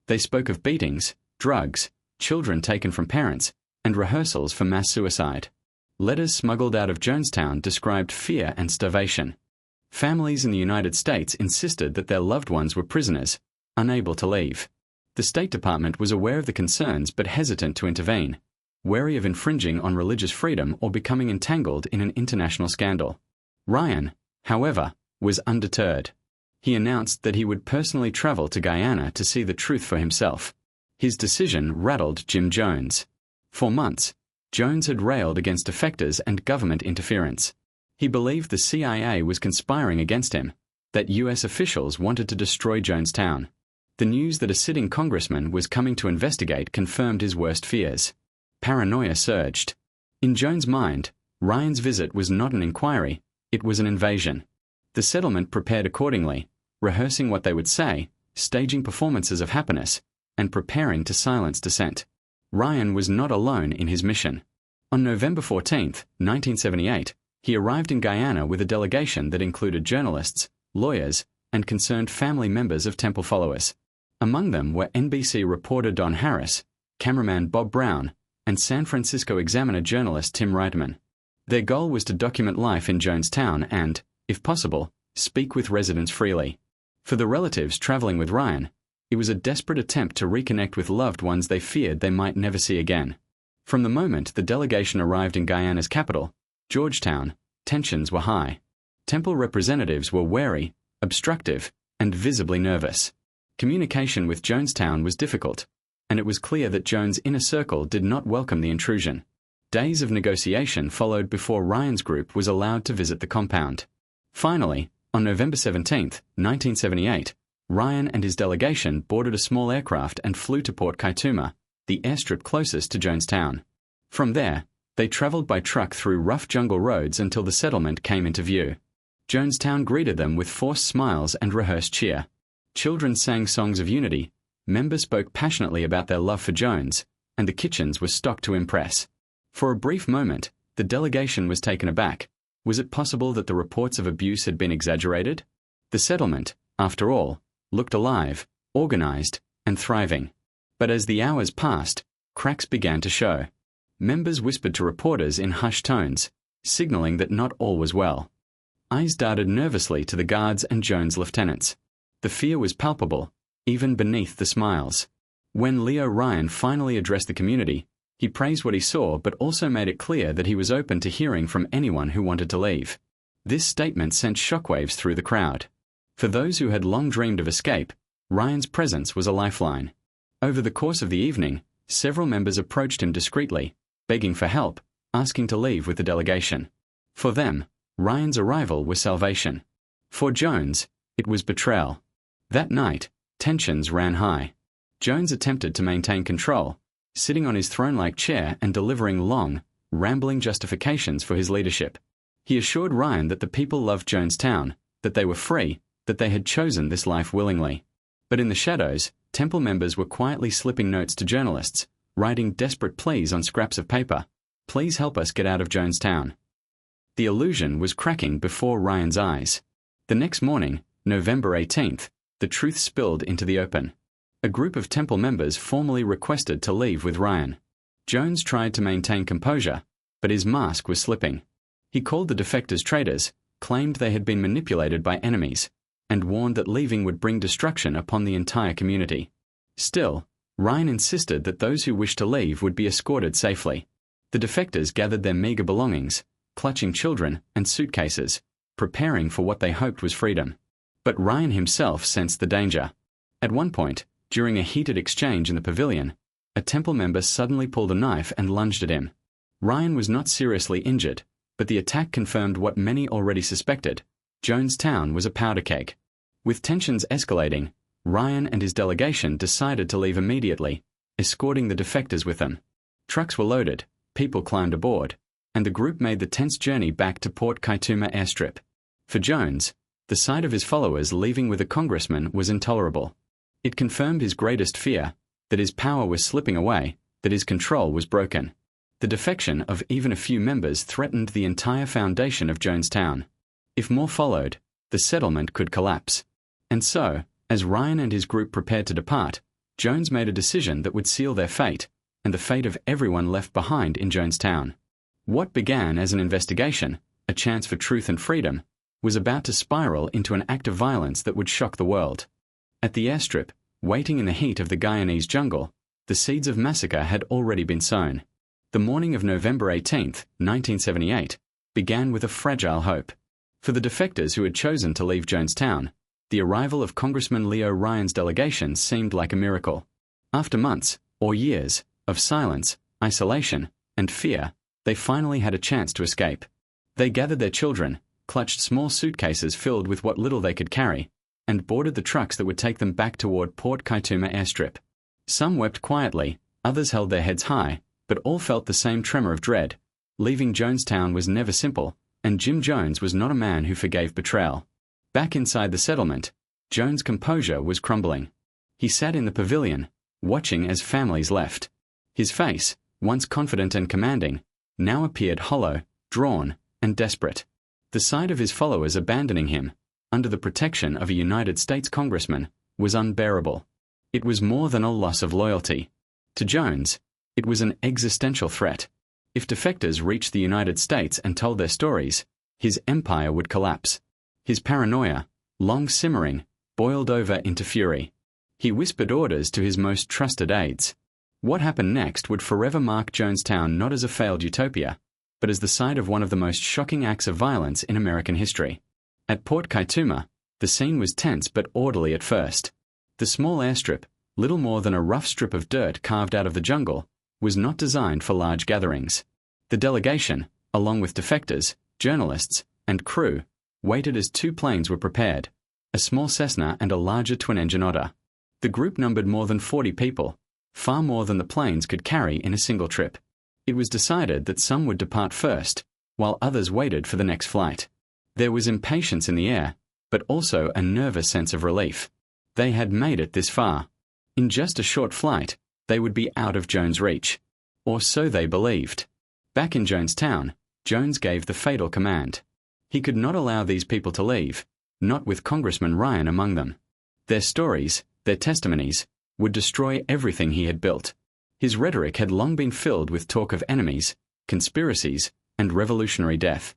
They spoke of beatings, drugs, children taken from parents, and rehearsals for mass suicide. Letters smuggled out of Jonestown described fear and starvation. Families in the United States insisted that their loved ones were prisoners, unable to leave. The State Department was aware of the concerns but hesitant to intervene, wary of infringing on religious freedom or becoming entangled in an international scandal. Ryan, however, was undeterred. He announced that he would personally travel to Guyana to see the truth for himself. His decision rattled Jim Jones. For months, Jones had railed against defectors and government interference. He believed the CIA was conspiring against him, that U.S. officials wanted to destroy Jonestown. The news that a sitting congressman was coming to investigate confirmed his worst fears. Paranoia surged. In Jones' mind, Ryan's visit was not an inquiry, it was an invasion. The settlement prepared accordingly, rehearsing what they would say, staging performances of happiness, and preparing to silence dissent. Ryan was not alone in his mission. On November 14, 1978, he arrived in Guyana with a delegation that included journalists, lawyers, and concerned family members of Temple followers. Among them were NBC reporter Don Harris, cameraman Bob Brown, and San Francisco Examiner journalist Tim Reitman. Their goal was to document life in Jonestown and, if possible, speak with residents freely. For the relatives traveling with Ryan, it was a desperate attempt to reconnect with loved ones they feared they might never see again. From the moment the delegation arrived in Guyana's capital, Georgetown, tensions were high. Temple representatives were wary, obstructive, and visibly nervous. Communication with Jonestown was difficult, and it was clear that Jones' inner circle did not welcome the intrusion. Days of negotiation followed before Ryan's group was allowed to visit the compound. Finally, on November 17, 1978, Ryan and his delegation boarded a small aircraft and flew to Port Kaituma, the airstrip closest to Jonestown. From there, they traveled by truck through rough jungle roads until the settlement came into view. Jonestown greeted them with forced smiles and rehearsed cheer. Children sang songs of unity, members spoke passionately about their love for Jones, and the kitchens were stocked to impress. For a brief moment, the delegation was taken aback. Was it possible that the reports of abuse had been exaggerated? The settlement, after all, looked alive, organized, and thriving. But as the hours passed, cracks began to show. Members whispered to reporters in hushed tones, signaling that not all was well. Eyes darted nervously to the guards and Jones' lieutenants. The fear was palpable, even beneath the smiles. When Leo Ryan finally addressed the community, he praised what he saw but also made it clear that he was open to hearing from anyone who wanted to leave. This statement sent shockwaves through the crowd. For those who had long dreamed of escape, Ryan's presence was a lifeline. Over the course of the evening, several members approached him discreetly, begging for help, asking to leave with the delegation. For them, Ryan's arrival was salvation. For Jones, it was betrayal. That night, tensions ran high. Jones attempted to maintain control, sitting on his throne-like chair and delivering long, rambling justifications for his leadership. He assured Ryan that the people loved Jonestown, that they were free, that they had chosen this life willingly. But in the shadows, Temple members were quietly slipping notes to journalists, writing desperate pleas on scraps of paper. Please help us get out of Jonestown. The illusion was cracking before Ryan's eyes. The next morning, November 18th, the truth spilled into the open. A group of Temple members formally requested to leave with Ryan. Jones tried to maintain composure, but his mask was slipping. He called the defectors traitors, claimed they had been manipulated by enemies, and warned that leaving would bring destruction upon the entire community. Still, Ryan insisted that those who wished to leave would be escorted safely. The defectors gathered their meager belongings, clutching children and suitcases, preparing for what they hoped was freedom. But Ryan himself sensed the danger. At one point, during a heated exchange in the pavilion, a Temple member suddenly pulled a knife and lunged at him. Ryan was not seriously injured, but the attack confirmed what many already suspected: Jonestown was a powder keg. With tensions escalating, Ryan and his delegation decided to leave immediately, escorting the defectors with them. Trucks were loaded, people climbed aboard, and the group made the tense journey back to Port Kaituma airstrip. For Jones, The sight of his followers leaving with a congressman was intolerable. It confirmed his greatest fear, that his power was slipping away, that his control was broken. The defection of even a few members threatened the entire foundation of Jonestown. If more followed, the settlement could collapse. And so, as Ryan and his group prepared to depart, Jones made a decision that would seal their fate, and the fate of everyone left behind in Jonestown. What began as an investigation, a chance for truth and freedom, was about to spiral into an act of violence that would shock the world. At the airstrip, waiting in the heat of the Guyanese jungle, the seeds of massacre had already been sown. The morning of November 18, 1978, began with a fragile hope. For the defectors who had chosen to leave Jonestown, the arrival of Congressman Leo Ryan's delegation seemed like a miracle. After months, or years, of silence, isolation, and fear, they finally had a chance to escape. They gathered their children, clutched small suitcases filled with what little they could carry, and boarded the trucks that would take them back toward Port Kaituma airstrip. Some wept quietly, others held their heads high, but all felt the same tremor of dread. Leaving Jonestown was never simple, and Jim Jones was not a man who forgave betrayal. Back inside the settlement, Jones' composure was crumbling. He sat in the pavilion, watching as families left. His face, once confident and commanding, now appeared hollow, drawn, and desperate. The sight of his followers abandoning him, under the protection of a United States congressman, was unbearable. It was more than a loss of loyalty. To Jones, it was an existential threat. If defectors reached the United States and told their stories, his empire would collapse. His paranoia, long simmering, boiled over into fury. He whispered orders to his most trusted aides. What happened next would forever mark Jonestown not as a failed utopia, but as the site of one of the most shocking acts of violence in American history. At Port Kaituma, the scene was tense but orderly at first. The small airstrip, little more than a rough strip of dirt carved out of the jungle, was not designed for large gatherings. The delegation, along with defectors, journalists, and crew, waited as two planes were prepared, a small Cessna and a larger twin-engine Otter. The group numbered more than 40 people, far more than the planes could carry in a single trip. It was decided that some would depart first, while others waited for the next flight. There was impatience in the air, but also a nervous sense of relief. They had made it this far. In just a short flight, they would be out of Jones' reach. Or so they believed. Back in Jonestown, Jones gave the fatal command. He could not allow these people to leave, not with Congressman Ryan among them. Their stories, their testimonies, would destroy everything he had built. His rhetoric had long been filled with talk of enemies, conspiracies, and revolutionary death.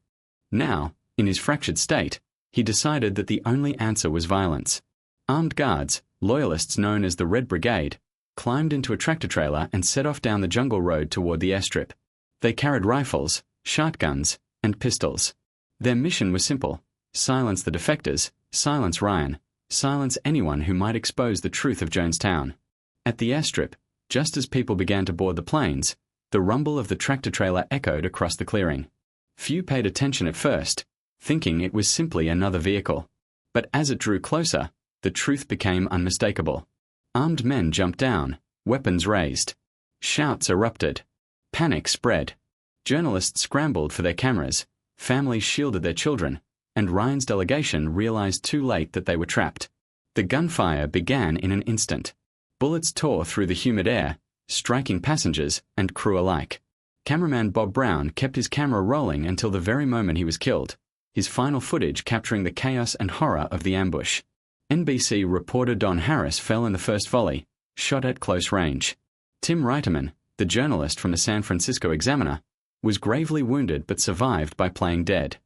Now, in his fractured state, he decided that the only answer was violence. Armed guards, loyalists known as the Red Brigade, climbed into a tractor-trailer and set off down the jungle road toward the airstrip. They carried rifles, shotguns, and pistols. Their mission was simple: silence the defectors, silence Ryan, silence anyone who might expose the truth of Jonestown. At the airstrip, just as people began to board the planes, the rumble of the tractor-trailer echoed across the clearing. Few paid attention at first, thinking it was simply another vehicle. But as it drew closer, the truth became unmistakable. Armed men jumped down, weapons raised. Shouts erupted. Panic spread. Journalists scrambled for their cameras, families shielded their children, and Ryan's delegation realized too late that they were trapped. The gunfire began in an instant. Bullets tore through the humid air, striking passengers and crew alike. Cameraman Bob Brown kept his camera rolling until the very moment he was killed, his final footage capturing the chaos and horror of the ambush. NBC reporter Don Harris fell in the first volley, shot at close range. Tim Reiterman, the journalist from the San Francisco Examiner, was gravely wounded but survived by playing dead.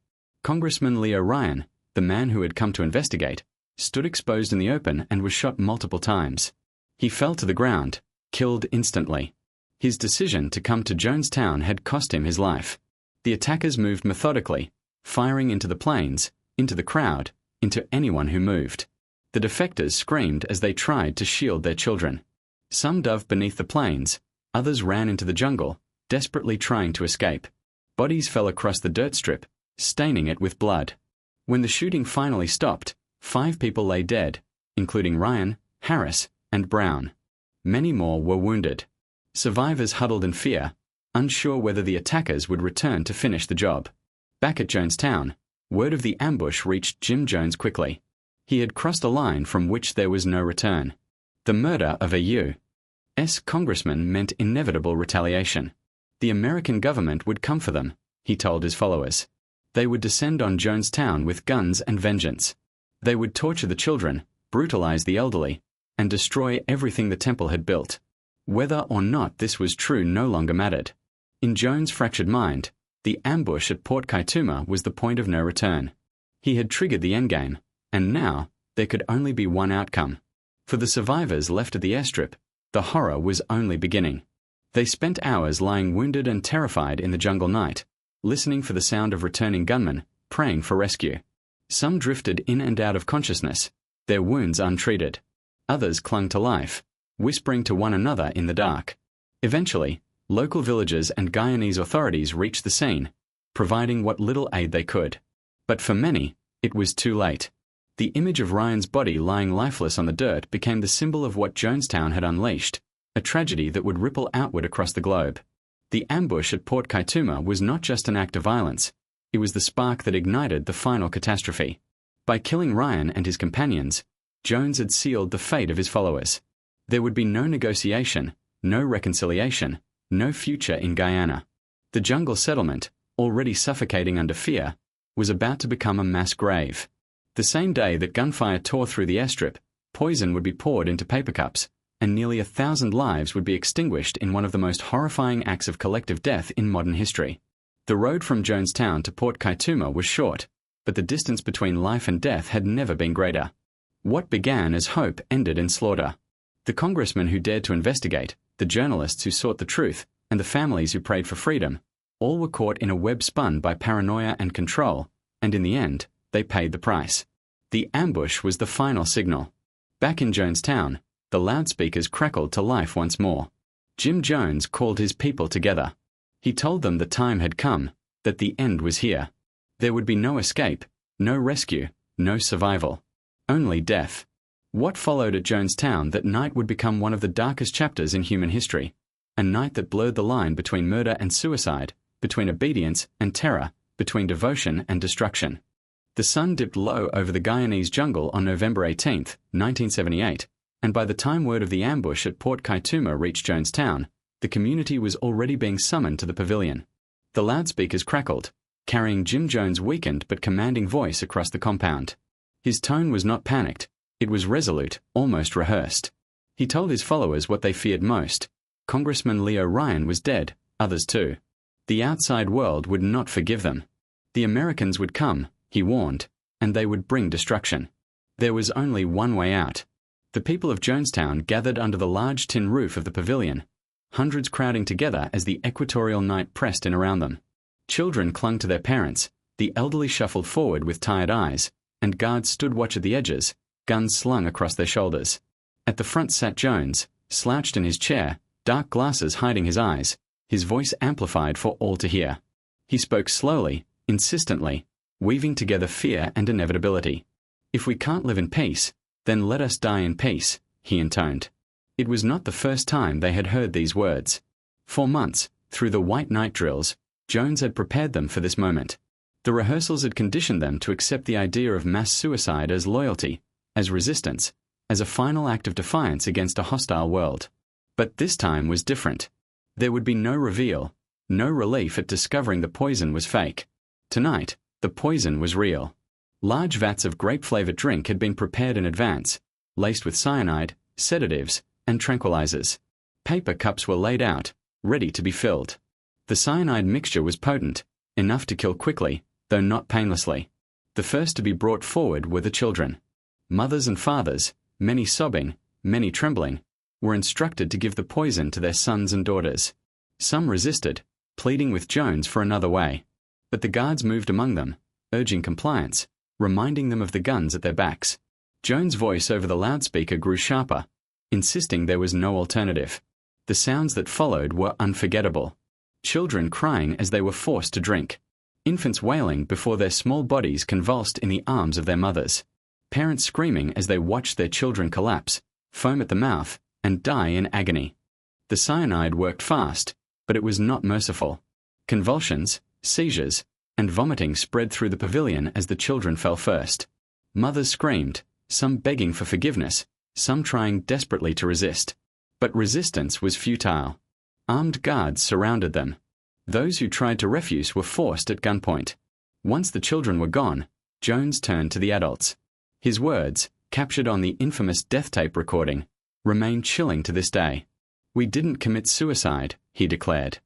Congressman Leo Ryan, the man who had come to investigate, stood exposed in the open and was shot multiple times. He fell to the ground, killed instantly. His decision to come to Jonestown had cost him his life. The attackers moved methodically, firing into the planes, into the crowd, into anyone who moved. The defectors screamed as they tried to shield their children. Some dove beneath the planes, others ran into the jungle, desperately trying to escape. Bodies fell across the dirt strip, staining it with blood. When the shooting finally stopped, 5 people lay dead, including Ryan, Harris, and Brown. Many more were wounded. Survivors huddled in fear, unsure whether the attackers would return to finish the job. Back at Jonestown, Word of the ambush reached Jim Jones quickly. He had crossed a line from which there was no return. The murder of a U.S. congressman meant inevitable retaliation. The American government would come for them, he told his followers. They would descend on Jonestown with guns and vengeance. They would torture the children, brutalize the elderly, and destroy everything the temple had built. Whether or not this was true no longer mattered. In Jones' fractured mind, the ambush at Port Kaituma was the point of no return. He had triggered the endgame, and now there could only be one outcome. For the survivors left at the airstrip, the horror was only beginning. They spent hours lying wounded and terrified in the jungle night, listening for the sound of returning gunmen, praying for rescue. Some drifted in and out of consciousness, their wounds untreated. Others clung to life, whispering to one another in the dark. Eventually, local villagers and Guyanese authorities reached the scene, providing what little aid they could. But for many, it was too late. The image of Ryan's body lying lifeless on the dirt became the symbol of what Jonestown had unleashed, a tragedy that would ripple outward across the globe. The ambush at Port Kaituma was not just an act of violence, it was the spark that ignited the final catastrophe. By killing Ryan and his companions, Jones had sealed the fate of his followers. There would be no negotiation, no reconciliation, no future in Guyana. The jungle settlement, already suffocating under fear, was about to become a mass grave. The same day that gunfire tore through the airstrip, poison would be poured into paper cups, and nearly 1,000 lives would be extinguished in one of the most horrifying acts of collective death in modern history. The road from Jonestown to Port Kaituma was short, but the distance between life and death had never been greater. What began as hope ended in slaughter. The congressmen who dared to investigate, the journalists who sought the truth, and the families who prayed for freedom, all were caught in a web spun by paranoia and control, and in the end, they paid the price. The ambush was the final signal. Back in Jonestown, the loudspeakers crackled to life once more. Jim Jones called his people together. He told them the time had come, that the end was here. There would be no escape, no rescue, no survival. Only death. What followed at Jonestown that night would become one of the darkest chapters in human history, a night that blurred the line between murder and suicide, between obedience and terror, between devotion and destruction. The sun dipped low over the Guyanese jungle on November 18, 1978, and by the time word of the ambush at Port Kaituma reached Jonestown, the community was already being summoned to the pavilion. The loudspeakers crackled, carrying Jim Jones' weakened but commanding voice across the compound. His tone was not panicked, it was resolute, almost rehearsed. He told his followers what they feared most. Congressman Leo Ryan was dead, others too. The outside world would not forgive them. The Americans would come, he warned, and they would bring destruction. There was only one way out. The people of Jonestown gathered under the large tin roof of the pavilion, hundreds crowding together as the equatorial night pressed in around them. Children clung to their parents, the elderly shuffled forward with tired eyes, and guards stood watch at the edges, guns slung across their shoulders. At the front sat Jones, slouched in his chair, dark glasses hiding his eyes, his voice amplified for all to hear. He spoke slowly, insistently, weaving together fear and inevitability. If we can't live in peace, then let us die in peace, he intoned. It was not the first time they had heard these words. For months, through the white night drills, Jones had prepared them for this moment. The rehearsals had conditioned them to accept the idea of mass suicide as loyalty, as resistance, as a final act of defiance against a hostile world. But this time was different. There would be no reveal, no relief at discovering the poison was fake. Tonight, the poison was real. Large vats of grape-flavored drink had been prepared in advance, laced with cyanide, sedatives, and tranquilizers. Paper cups were laid out, ready to be filled. The cyanide mixture was potent, enough to kill quickly, though not painlessly. The first to be brought forward were the children. Mothers and fathers, many sobbing, many trembling, were instructed to give the poison to their sons and daughters. Some resisted, pleading with Jones for another way. But the guards moved among them, urging compliance, reminding them of the guns at their backs. Jones' voice over the loudspeaker grew sharper, insisting there was no alternative. The sounds that followed were unforgettable. Children crying as they were forced to drink. Infants wailing before their small bodies convulsed in the arms of their mothers. Parents screaming as they watched their children collapse, foam at the mouth, and die in agony. The cyanide worked fast, but it was not merciful. Convulsions, seizures, and vomiting spread through the pavilion as the children fell first. Mothers screamed, some begging for forgiveness, some trying desperately to resist. But resistance was futile. Armed guards surrounded them. Those who tried to refuse were forced at gunpoint. Once the children were gone, Jones turned to the adults. His words, captured on the infamous death tape recording, remain chilling to this day. "We didn't commit suicide," he declared.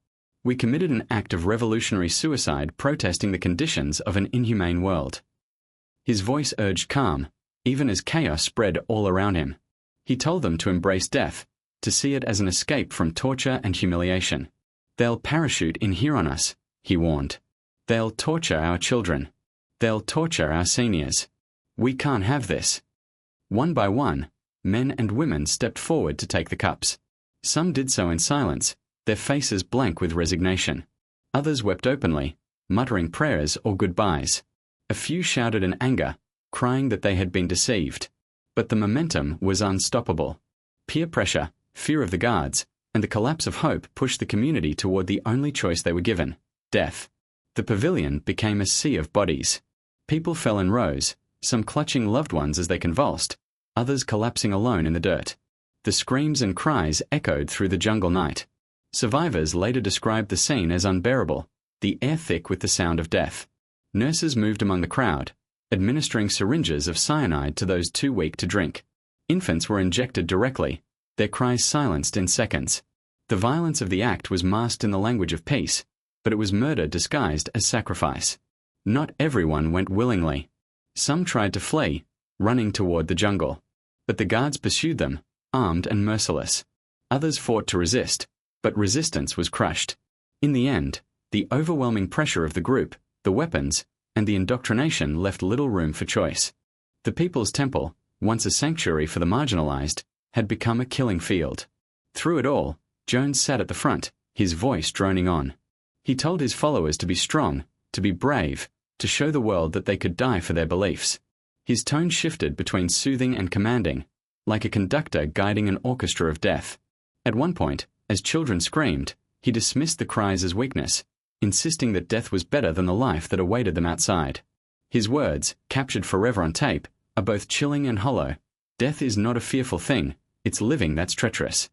"We committed an act of revolutionary suicide protesting the conditions of an inhumane world." His voice urged calm, even as chaos spread all around him. He told them to embrace death, to see it as an escape from torture and humiliation. "They'll parachute in here on us," he warned. "They'll torture our children. They'll torture our seniors. We can't have this." One by one, men and women stepped forward to take the cups. Some did so in silence, their faces blank with resignation. Others wept openly, muttering prayers or goodbyes. A few shouted in anger, crying that they had been deceived. But the momentum was unstoppable. Peer pressure, fear of the guards, and the collapse of hope pushed the community toward the only choice they were given: death. The pavilion became a sea of bodies. People fell in rows, some clutching loved ones as they convulsed, others collapsing alone in the dirt. The screams and cries echoed through the jungle night. Survivors later described the scene as unbearable, the air thick with the sound of death. Nurses moved among the crowd, administering syringes of cyanide to those too weak to drink. Infants were injected directly, their cries silenced in seconds. The violence of the act was masked in the language of peace, but it was murder disguised as sacrifice. Not everyone went willingly. Some tried to flee, running toward the jungle. But the guards pursued them, armed and merciless. Others fought to resist, but resistance was crushed. In the end, the overwhelming pressure of the group, the weapons, and the indoctrination left little room for choice. The People's Temple, once a sanctuary for the marginalized, had become a killing field. Through it all, Jones sat at the front, his voice droning on. He told his followers to be strong, to be brave, to show the world that they could die for their beliefs. His tone shifted between soothing and commanding, like a conductor guiding an orchestra of death. At one point, as children screamed, he dismissed the cries as weakness, insisting that death was better than the life that awaited them outside. His words, captured forever on tape, are both chilling and hollow. Death is not a fearful thing, it's living that's treacherous.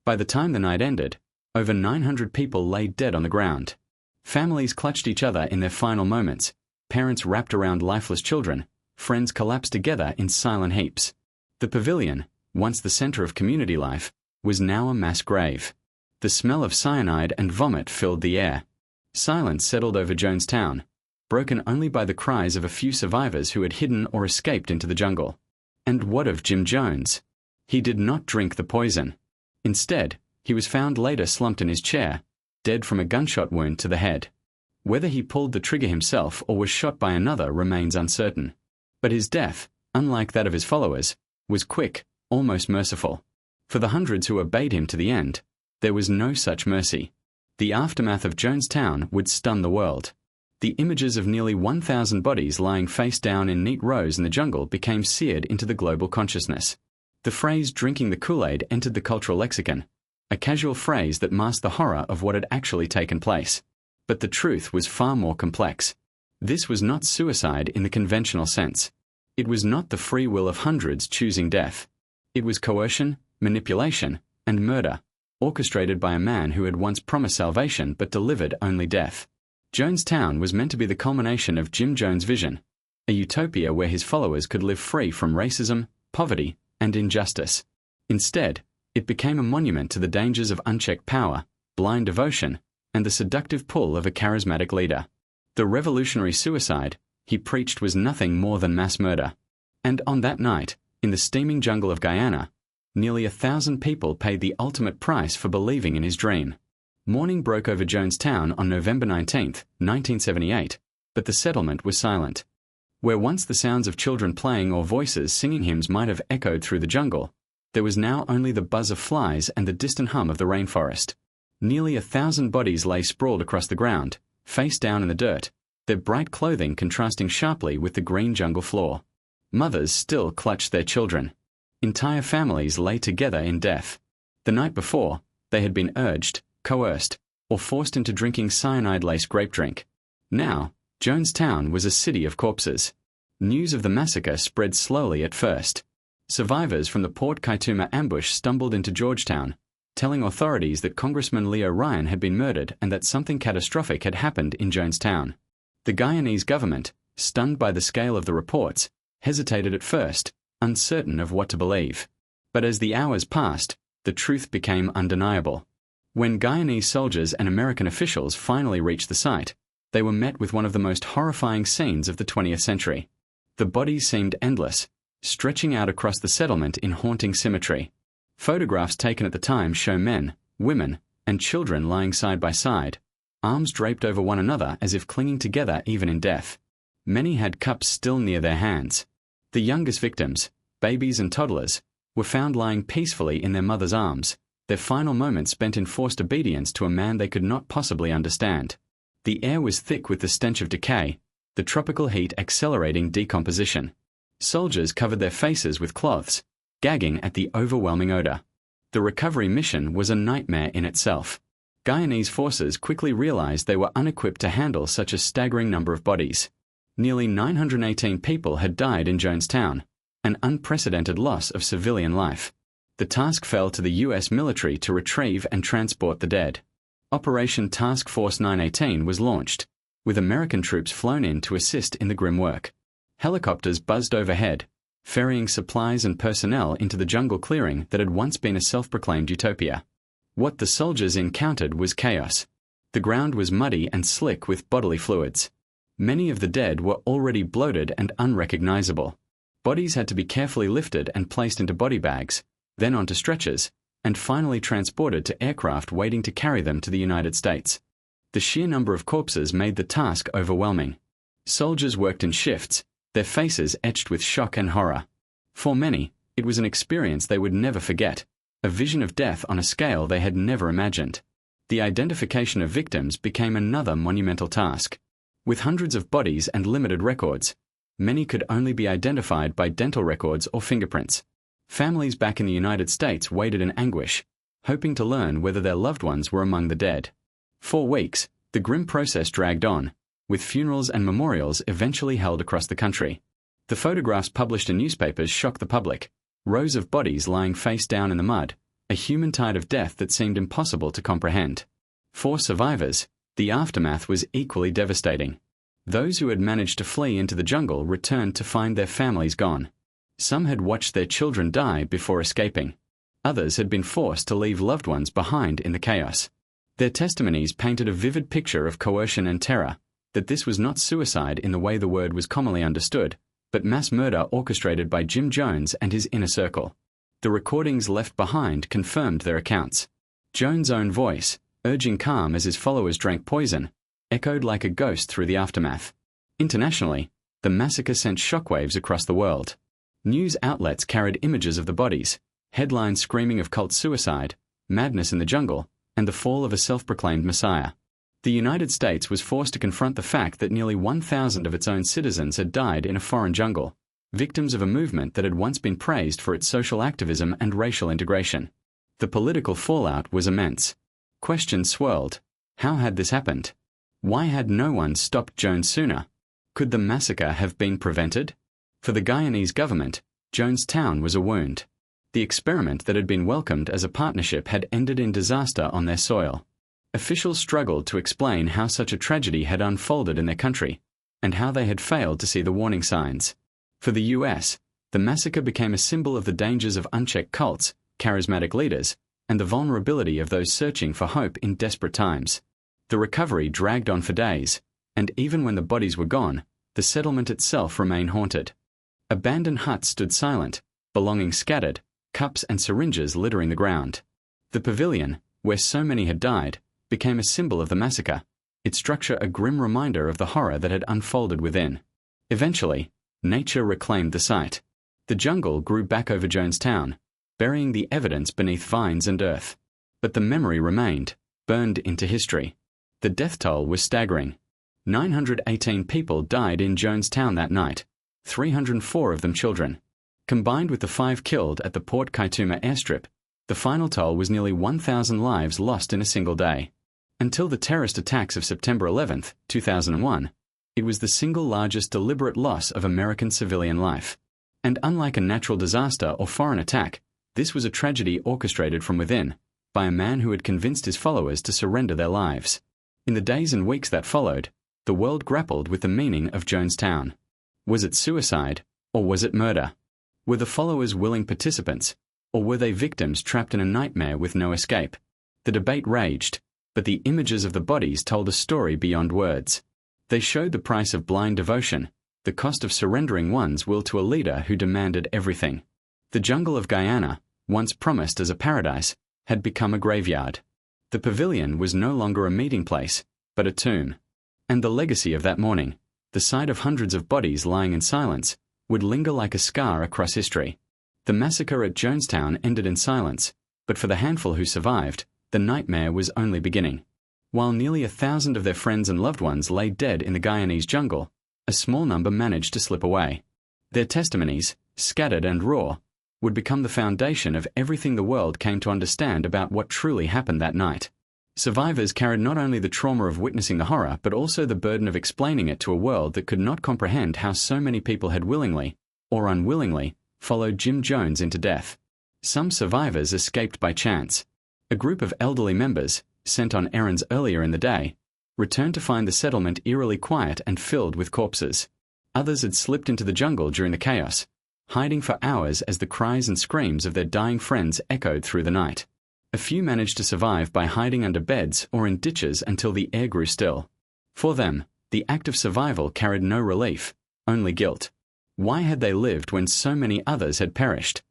By the time the night ended, over 900 people lay dead on the ground. Families clutched each other in their final moments, parents wrapped around lifeless children, friends collapsed together in silent heaps. The pavilion, once the center of community life, was now a mass grave. The smell of cyanide and vomit filled the air. Silence settled over Jonestown, broken only by the cries of a few survivors who had hidden or escaped into the jungle. And what of Jim Jones? He did not drink the poison. Instead, he was found later slumped in his chair, dead from a gunshot wound to the head. Whether he pulled the trigger himself or was shot by another remains uncertain. But his death, unlike that of his followers, was quick, almost merciful. For the hundreds who obeyed him to the end, there was no such mercy. The aftermath of Jonestown would stun the world. The images of nearly 1,000 bodies lying face down in neat rows in the jungle became seared into the global consciousness. The phrase "drinking the Kool-Aid" entered the cultural lexicon, a casual phrase that masked the horror of what had actually taken place. But the truth was far more complex. This was not suicide in the conventional sense. It was not the free will of hundreds choosing death. It was coercion, manipulation, and murder, orchestrated by a man who had once promised salvation but delivered only death. Jonestown was meant to be the culmination of Jim Jones' vision, a utopia where his followers could live free from racism, poverty, and injustice. Instead, it became a monument to the dangers of unchecked power, blind devotion, and the seductive pull of a charismatic leader. The revolutionary suicide he preached was nothing more than mass murder. And on that night, in the steaming jungle of Guyana, nearly 1,000 people paid the ultimate price for believing in his dream. Morning broke over Jonestown on November 19, 1978, but the settlement was silent. Where once the sounds of children playing or voices singing hymns might have echoed through the jungle, there was now only the buzz of flies and the distant hum of the rainforest. Nearly 1,000 bodies lay sprawled across the ground, face down in the dirt, their bright clothing contrasting sharply with the green jungle floor. Mothers still clutched their children. Entire families lay together in death. The night before, they had been urged, coerced, or forced into drinking cyanide-laced grape drink. Now, Jonestown was a city of corpses. News of the massacre spread slowly at first. Survivors from the Port Kaituma ambush stumbled into Georgetown, telling authorities that Congressman Leo Ryan had been murdered and that something catastrophic had happened in Jonestown. The Guyanese government, stunned by the scale of the reports, hesitated at first, uncertain of what to believe. But as the hours passed, the truth became undeniable. When Guyanese soldiers and American officials finally reached the site, they were met with one of the most horrifying scenes of the 20th century. The bodies seemed endless, stretching out across the settlement in haunting symmetry. Photographs taken at the time show men, women, and children lying side by side, arms draped over one another as if clinging together even in death. Many had cups still near their hands. The youngest victims, babies and toddlers, were found lying peacefully in their mother's arms, their final moments spent in forced obedience to a man they could not possibly understand. The air was thick with the stench of decay, the tropical heat accelerating decomposition. Soldiers covered their faces with cloths, gagging at the overwhelming odor. The recovery mission was a nightmare in itself. Guyanese forces quickly realized they were unequipped to handle such a staggering number of bodies. Nearly 918 people had died in Jonestown, an unprecedented loss of civilian life. The task fell to the U.S. military to retrieve and transport the dead. Operation Task Force 918 was launched, with American troops flown in to assist in the grim work. Helicopters buzzed overhead, ferrying supplies and personnel into the jungle clearing that had once been a self-proclaimed utopia. What the soldiers encountered was chaos. The ground was muddy and slick with bodily fluids. Many of the dead were already bloated and unrecognizable. Bodies had to be carefully lifted and placed into body bags, then onto stretchers, and finally transported to aircraft waiting to carry them to the United States. The sheer number of corpses made the task overwhelming. Soldiers worked in shifts, their faces etched with shock and horror. For many, it was an experience they would never forget, a vision of death on a scale they had never imagined. The identification of victims became another monumental task. With hundreds of bodies and limited records, many could only be identified by dental records or fingerprints. Families back in the United States waited in anguish, hoping to learn whether their loved ones were among the dead. For weeks, the grim process dragged on, with funerals and memorials eventually held across the country. The photographs published in newspapers shocked the public, rows of bodies lying face down in the mud, a human tide of death that seemed impossible to comprehend. For survivors, the aftermath was equally devastating. Those who had managed to flee into the jungle returned to find their families gone. Some had watched their children die before escaping. Others had been forced to leave loved ones behind in the chaos. Their testimonies painted a vivid picture of coercion and terror, that this was not suicide in the way the word was commonly understood, but mass murder orchestrated by Jim Jones and his inner circle. The recordings left behind confirmed their accounts. Jones' own voice, urging calm as his followers drank poison, echoed like a ghost through the aftermath. Internationally, the massacre sent shockwaves across the world. News outlets carried images of the bodies, headlines screaming of cult suicide, madness in the jungle, and the fall of a self-proclaimed messiah. The United States was forced to confront the fact that nearly 1,000 of its own citizens had died in a foreign jungle, victims of a movement that had once been praised for its social activism and racial integration. The political fallout was immense. Questions swirled. How had this happened? Why had no one stopped Jones sooner? Could the massacre have been prevented? For the Guyanese government, Jonestown was a wound. The experiment that had been welcomed as a partnership had ended in disaster on their soil. Officials struggled to explain how such a tragedy had unfolded in their country, and how they had failed to see the warning signs. For the U.S., the massacre became a symbol of the dangers of unchecked cults, charismatic leaders, and the vulnerability of those searching for hope in desperate times. The recovery dragged on for days, and even when the bodies were gone, the settlement itself remained haunted. Abandoned huts stood silent, belongings scattered, cups and syringes littering the ground. The pavilion, where so many had died, became a symbol of the massacre, its structure a grim reminder of the horror that had unfolded within. Eventually, nature reclaimed the site. The jungle grew back over Jonestown, burying the evidence beneath vines and earth. But the memory remained, burned into history. The death toll was staggering. 918 people died in Jonestown that night, 304 of them children. Combined with the 5 killed at the Port Kaituma airstrip, the final toll was nearly 1,000 lives lost in a single day. Until the terrorist attacks of September 11, 2001, it was the single largest deliberate loss of American civilian life. And unlike a natural disaster or foreign attack, this was a tragedy orchestrated from within, by a man who had convinced his followers to surrender their lives. In the days and weeks that followed, the world grappled with the meaning of Jonestown. Was it suicide, or was it murder? Were the followers willing participants, or were they victims trapped in a nightmare with no escape? The debate raged, but the images of the bodies told a story beyond words. They showed the price of blind devotion, the cost of surrendering one's will to a leader who demanded everything. The jungle of Guyana, once promised as a paradise, had become a graveyard. The pavilion was no longer a meeting place, but a tomb. And the legacy of that morning, the sight of hundreds of bodies lying in silence, would linger like a scar across history. The massacre at Jonestown ended in silence, but for the handful who survived, the nightmare was only beginning. While nearly 1,000 of their friends and loved ones lay dead in the Guyanese jungle, a small number managed to slip away. Their testimonies, scattered and raw, would become the foundation of everything the world came to understand about what truly happened that night. Survivors carried not only the trauma of witnessing the horror, but also the burden of explaining it to a world that could not comprehend how so many people had willingly, or unwillingly, followed Jim Jones into death. Some survivors escaped by chance. A group of elderly members, sent on errands earlier in the day, returned to find the settlement eerily quiet and filled with corpses. Others had slipped into the jungle during the chaos, hiding for hours as the cries and screams of their dying friends echoed through the night. A few managed to survive by hiding under beds or in ditches until the air grew still. For them, the act of survival carried no relief, only guilt. Why had they lived when so many others had perished?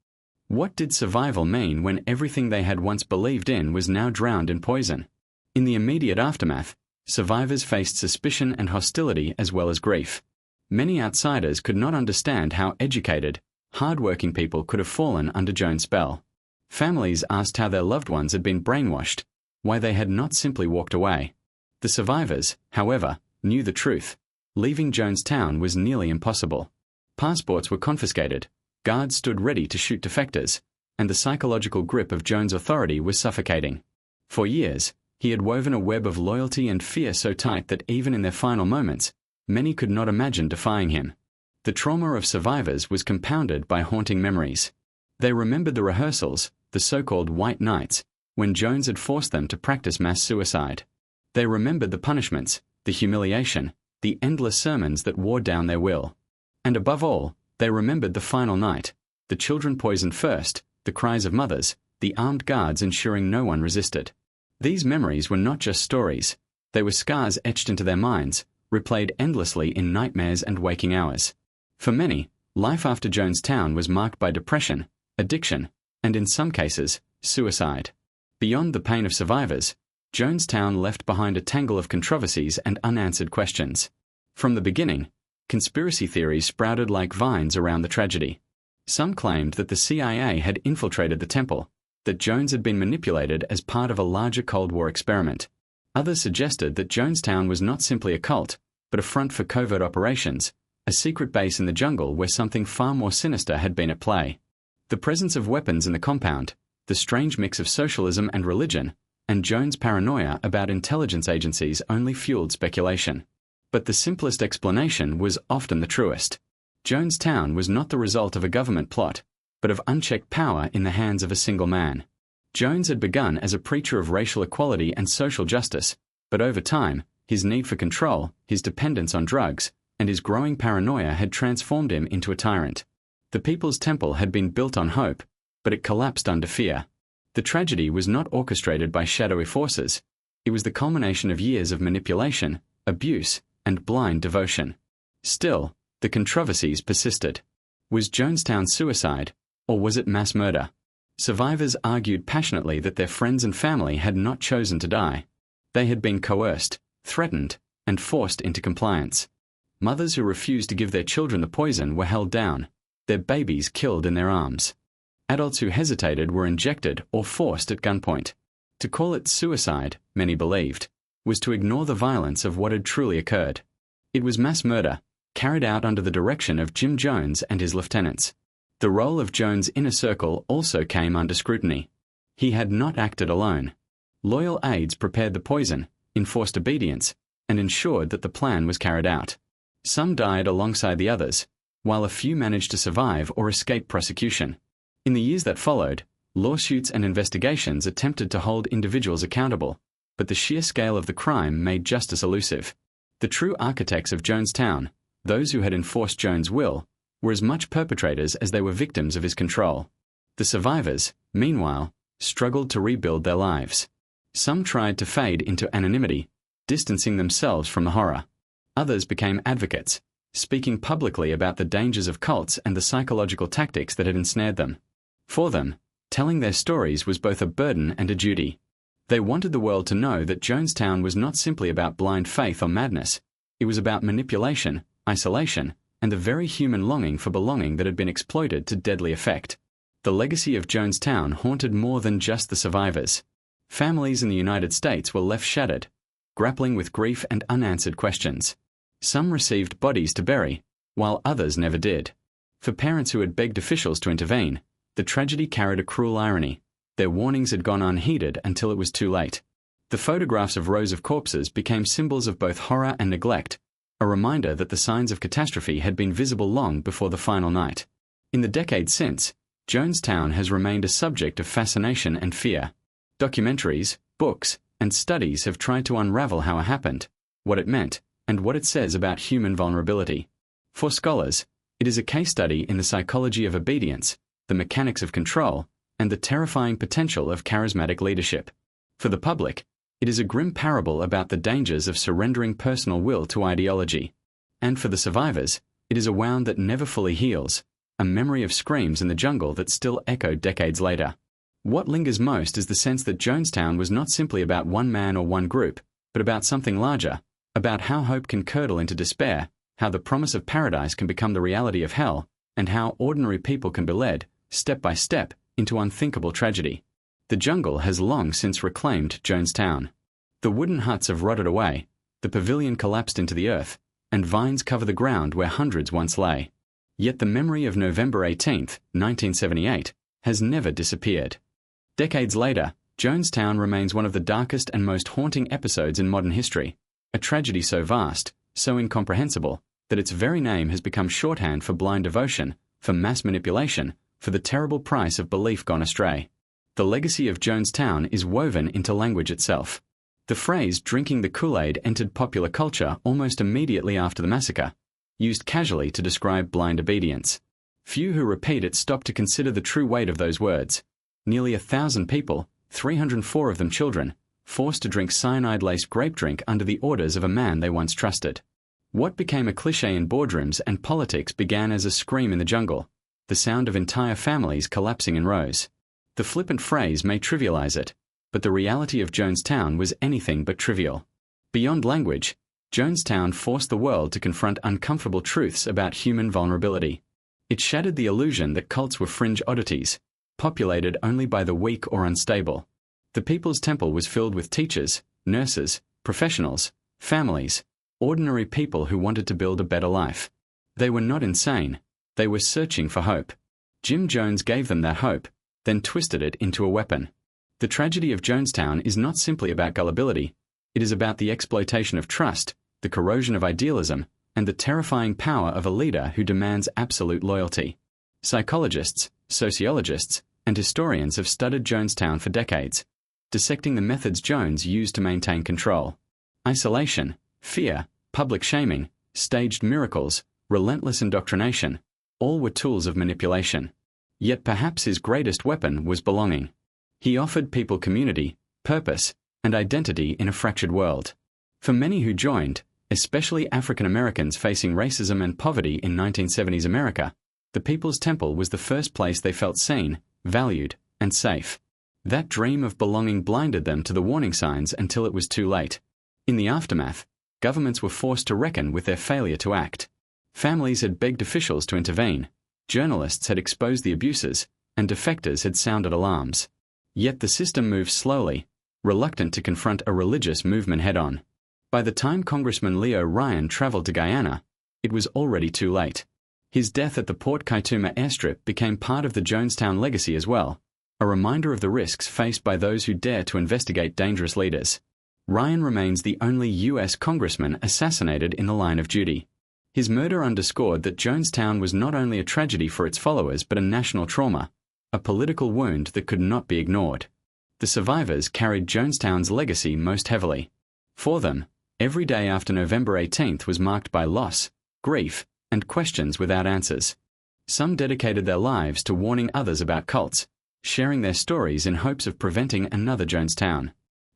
What did survival mean when everything they had once believed in was now drowned in poison? In the immediate aftermath, survivors faced suspicion and hostility as well as grief. Many outsiders could not understand how educated, hard-working people could have fallen under Jones' spell. Families asked how their loved ones had been brainwashed, why they had not simply walked away. The survivors, however, knew the truth. Leaving Jonestown was nearly impossible. Passports were confiscated, guards stood ready to shoot defectors, and the psychological grip of Jones' authority was suffocating. For years, he had woven a web of loyalty and fear so tight that even in their final moments, many could not imagine defying him. The trauma of survivors was compounded by haunting memories. They remembered the rehearsals, the so-called white nights, when Jones had forced them to practice mass suicide. They remembered the punishments, the humiliation, the endless sermons that wore down their will. And above all, they remembered the final night, the children poisoned first, the cries of mothers, the armed guards ensuring no one resisted. These memories were not just stories, they were scars etched into their minds, replayed endlessly in nightmares and waking hours. For many, life after Jonestown was marked by depression, addiction, and in some cases, suicide. Beyond the pain of survivors, Jonestown left behind a tangle of controversies and unanswered questions. From the beginning, conspiracy theories sprouted like vines around the tragedy. Some claimed that the CIA had infiltrated the temple, that Jones had been manipulated as part of a larger Cold War experiment. Others suggested that Jonestown was not simply a cult, but a front for covert operations, a secret base in the jungle where something far more sinister had been at play. The presence of weapons in the compound, the strange mix of socialism and religion, and Jones' paranoia about intelligence agencies only fueled speculation. But the simplest explanation was often the truest. Jonestown was not the result of a government plot, but of unchecked power in the hands of a single man. Jones had begun as a preacher of racial equality and social justice, but over time, his need for control, his dependence on drugs, and his growing paranoia had transformed him into a tyrant. The People's Temple had been built on hope, but it collapsed under fear. The tragedy was not orchestrated by shadowy forces. It was the culmination of years of manipulation, abuse, and blind devotion. Still, the controversies persisted. Was Jonestown suicide, or was it mass murder? Survivors argued passionately that their friends and family had not chosen to die. They had been coerced, threatened, and forced into compliance. Mothers who refused to give their children the poison were held down, their babies killed in their arms. Adults who hesitated were injected or forced at gunpoint. To call it suicide, many believed, was to ignore the violence of what had truly occurred. It was mass murder, carried out under the direction of Jim Jones and his lieutenants. The role of Jones' inner circle also came under scrutiny. He had not acted alone. Loyal aides prepared the poison, enforced obedience, and ensured that the plan was carried out. Some died alongside the others, while a few managed to survive or escape prosecution. In the years that followed, lawsuits and investigations attempted to hold individuals accountable, but the sheer scale of the crime made justice elusive. The true architects of Jonestown, those who had enforced Jones' will, were as much perpetrators as they were victims of his control. The survivors, meanwhile, struggled to rebuild their lives. Some tried to fade into anonymity, distancing themselves from the horror. Others became advocates, speaking publicly about the dangers of cults and the psychological tactics that had ensnared them. For them, telling their stories was both a burden and a duty. They wanted the world to know that Jonestown was not simply about blind faith or madness. It was about manipulation, isolation, and the very human longing for belonging that had been exploited to deadly effect. The legacy of Jonestown haunted more than just the survivors. Families in the United States were left shattered, grappling with grief and unanswered questions. Some received bodies to bury, while others never did. For parents who had begged officials to intervene, the tragedy carried a cruel irony. Their warnings had gone unheeded until it was too late. The photographs of rows of corpses became symbols of both horror and neglect, a reminder that the signs of catastrophe had been visible long before the final night. In the decades since, Jonestown has remained a subject of fascination and fear. Documentaries, books, and studies have tried to unravel how it happened, what it meant, and what it says about human vulnerability. For scholars, it is a case study in the psychology of obedience, the mechanics of control, and the terrifying potential of charismatic leadership. For the public, it is a grim parable about the dangers of surrendering personal will to ideology. And for the survivors, it is a wound that never fully heals, a memory of screams in the jungle that still echo decades later. What lingers most is the sense that Jonestown was not simply about one man or one group, but about something larger, about how hope can curdle into despair, how the promise of paradise can become the reality of hell, and how ordinary people can be led, step by step, into unthinkable tragedy. The jungle has long since reclaimed Jonestown. The wooden huts have rotted away, the pavilion collapsed into the earth, and vines cover the ground where hundreds once lay. Yet the memory of November 18, 1978, has never disappeared. Decades later, Jonestown remains one of the darkest and most haunting episodes in modern history, a tragedy so vast, so incomprehensible, that its very name has become shorthand for blind devotion, for mass manipulation, for the terrible price of belief gone astray. The legacy of Jonestown is woven into language itself. The phrase "drinking the Kool-Aid" entered popular culture almost immediately after the massacre, used casually to describe blind obedience. Few who repeat it stop to consider the true weight of those words. Nearly 1,000 people, 304 of them children, forced to drink cyanide-laced grape drink under the orders of a man they once trusted. What became a cliché in boardrooms and politics began as a scream in the jungle, the sound of entire families collapsing in rows. The flippant phrase may trivialize it, but the reality of Jonestown was anything but trivial. Beyond language, Jonestown forced the world to confront uncomfortable truths about human vulnerability. It shattered the illusion that cults were fringe oddities, populated only by the weak or unstable. The People's Temple was filled with teachers, nurses, professionals, families, ordinary people who wanted to build a better life. They were not insane. They were searching for hope. Jim Jones gave them that hope, then twisted it into a weapon. The tragedy of Jonestown is not simply about gullibility. It is about the exploitation of trust, the corrosion of idealism, and the terrifying power of a leader who demands absolute loyalty. Psychologists, sociologists, and historians have studied Jonestown for decades, dissecting the methods Jones used to maintain control. Isolation, fear, public shaming, staged miracles, relentless indoctrination, all were tools of manipulation. Yet perhaps his greatest weapon was belonging. He offered people community, purpose, and identity in a fractured world. For many who joined, especially African Americans facing racism and poverty in 1970s America, the People's Temple was the first place they felt seen, valued, and safe. That dream of belonging blinded them to the warning signs until it was too late. In the aftermath, governments were forced to reckon with their failure to act. Families had begged officials to intervene, journalists had exposed the abuses, and defectors had sounded alarms. Yet the system moved slowly, reluctant to confront a religious movement head-on. By the time Congressman Leo Ryan traveled to Guyana, it was already too late. His death at the Port Kaituma airstrip became part of the Jonestown legacy as well, a reminder of the risks faced by those who dare to investigate dangerous leaders. Ryan remains the only U.S. congressman assassinated in the line of duty. His murder underscored that Jonestown was not only a tragedy for its followers but a national trauma, a political wound that could not be ignored. The survivors carried Jonestown's legacy most heavily. For them, every day after November 18th was marked by loss, grief, and questions without answers. Some dedicated their lives to warning others about cults, sharing their stories in hopes of preventing another Jonestown.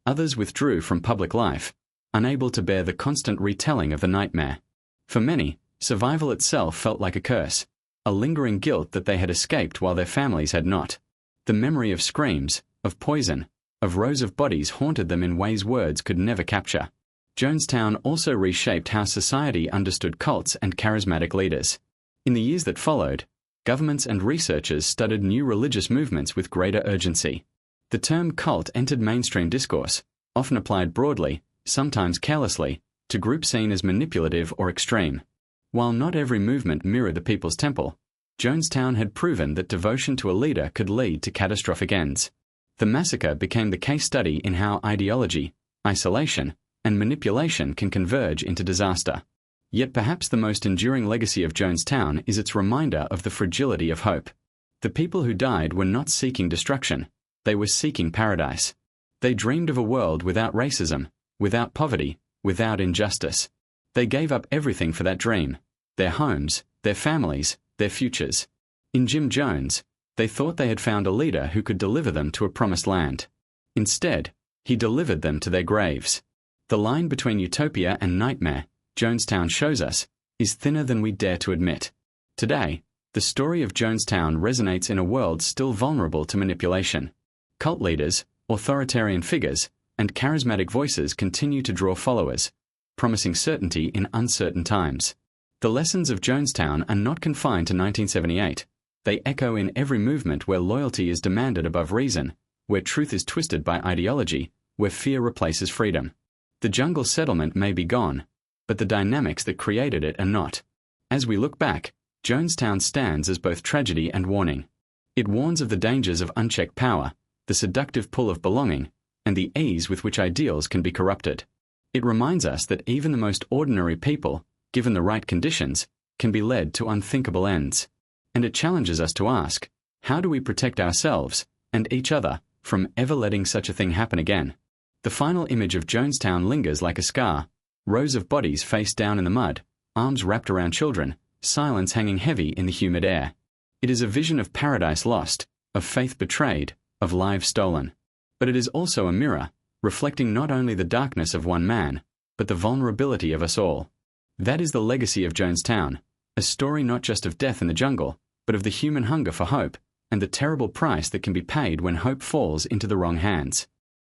Others withdrew from public life, unable to bear the constant retelling of the nightmare. For many, survival itself felt like a curse, a lingering guilt that they had escaped while their families had not. The memory of screams, of poison, of rows of bodies haunted them in ways words could never capture. Jonestown also reshaped how society understood cults and charismatic leaders. In the years that followed, governments and researchers studied new religious movements with greater urgency. The term cult entered mainstream discourse, often applied broadly, sometimes carelessly, to groups seen as manipulative or extreme. While not every movement mirrored the People's Temple, Jonestown had proven that devotion to a leader could lead to catastrophic ends. The massacre became the case study in how ideology, isolation, and manipulation can converge into disaster. Yet perhaps the most enduring legacy of Jonestown is its reminder of the fragility of hope. The people who died were not seeking destruction, they were seeking paradise. They dreamed of a world without racism, without poverty, without injustice. They gave up everything for that dream: their homes, their families, their futures. In Jim Jones, they thought they had found a leader who could deliver them to a promised land. Instead, he delivered them to their graves. The line between utopia and nightmare, Jonestown shows us, is thinner than we dare to admit. Today, the story of Jonestown resonates in a world still vulnerable to manipulation. Cult leaders, authoritarian figures, and charismatic voices continue to draw followers, promising certainty in uncertain times. The lessons of Jonestown are not confined to 1978. They echo in every movement where loyalty is demanded above reason, where truth is twisted by ideology, where fear replaces freedom. The jungle settlement may be gone, but the dynamics that created it are not. As we look back, Jonestown stands as both tragedy and warning. It warns of the dangers of unchecked power, the seductive pull of belonging, and the ease with which ideals can be corrupted. It reminds us that even the most ordinary people, given the right conditions, can be led to unthinkable ends. And it challenges us to ask, how do we protect ourselves, and each other, from ever letting such a thing happen again? The final image of Jonestown lingers like a scar: rows of bodies face down in the mud, arms wrapped around children, silence hanging heavy in the humid air. It is a vision of paradise lost, of faith betrayed, of lives stolen. But it is also a mirror, reflecting not only the darkness of one man, but the vulnerability of us all. That is the legacy of Jonestown, a story not just of death in the jungle, but of the human hunger for hope, and the terrible price that can be paid when hope falls into the wrong hands.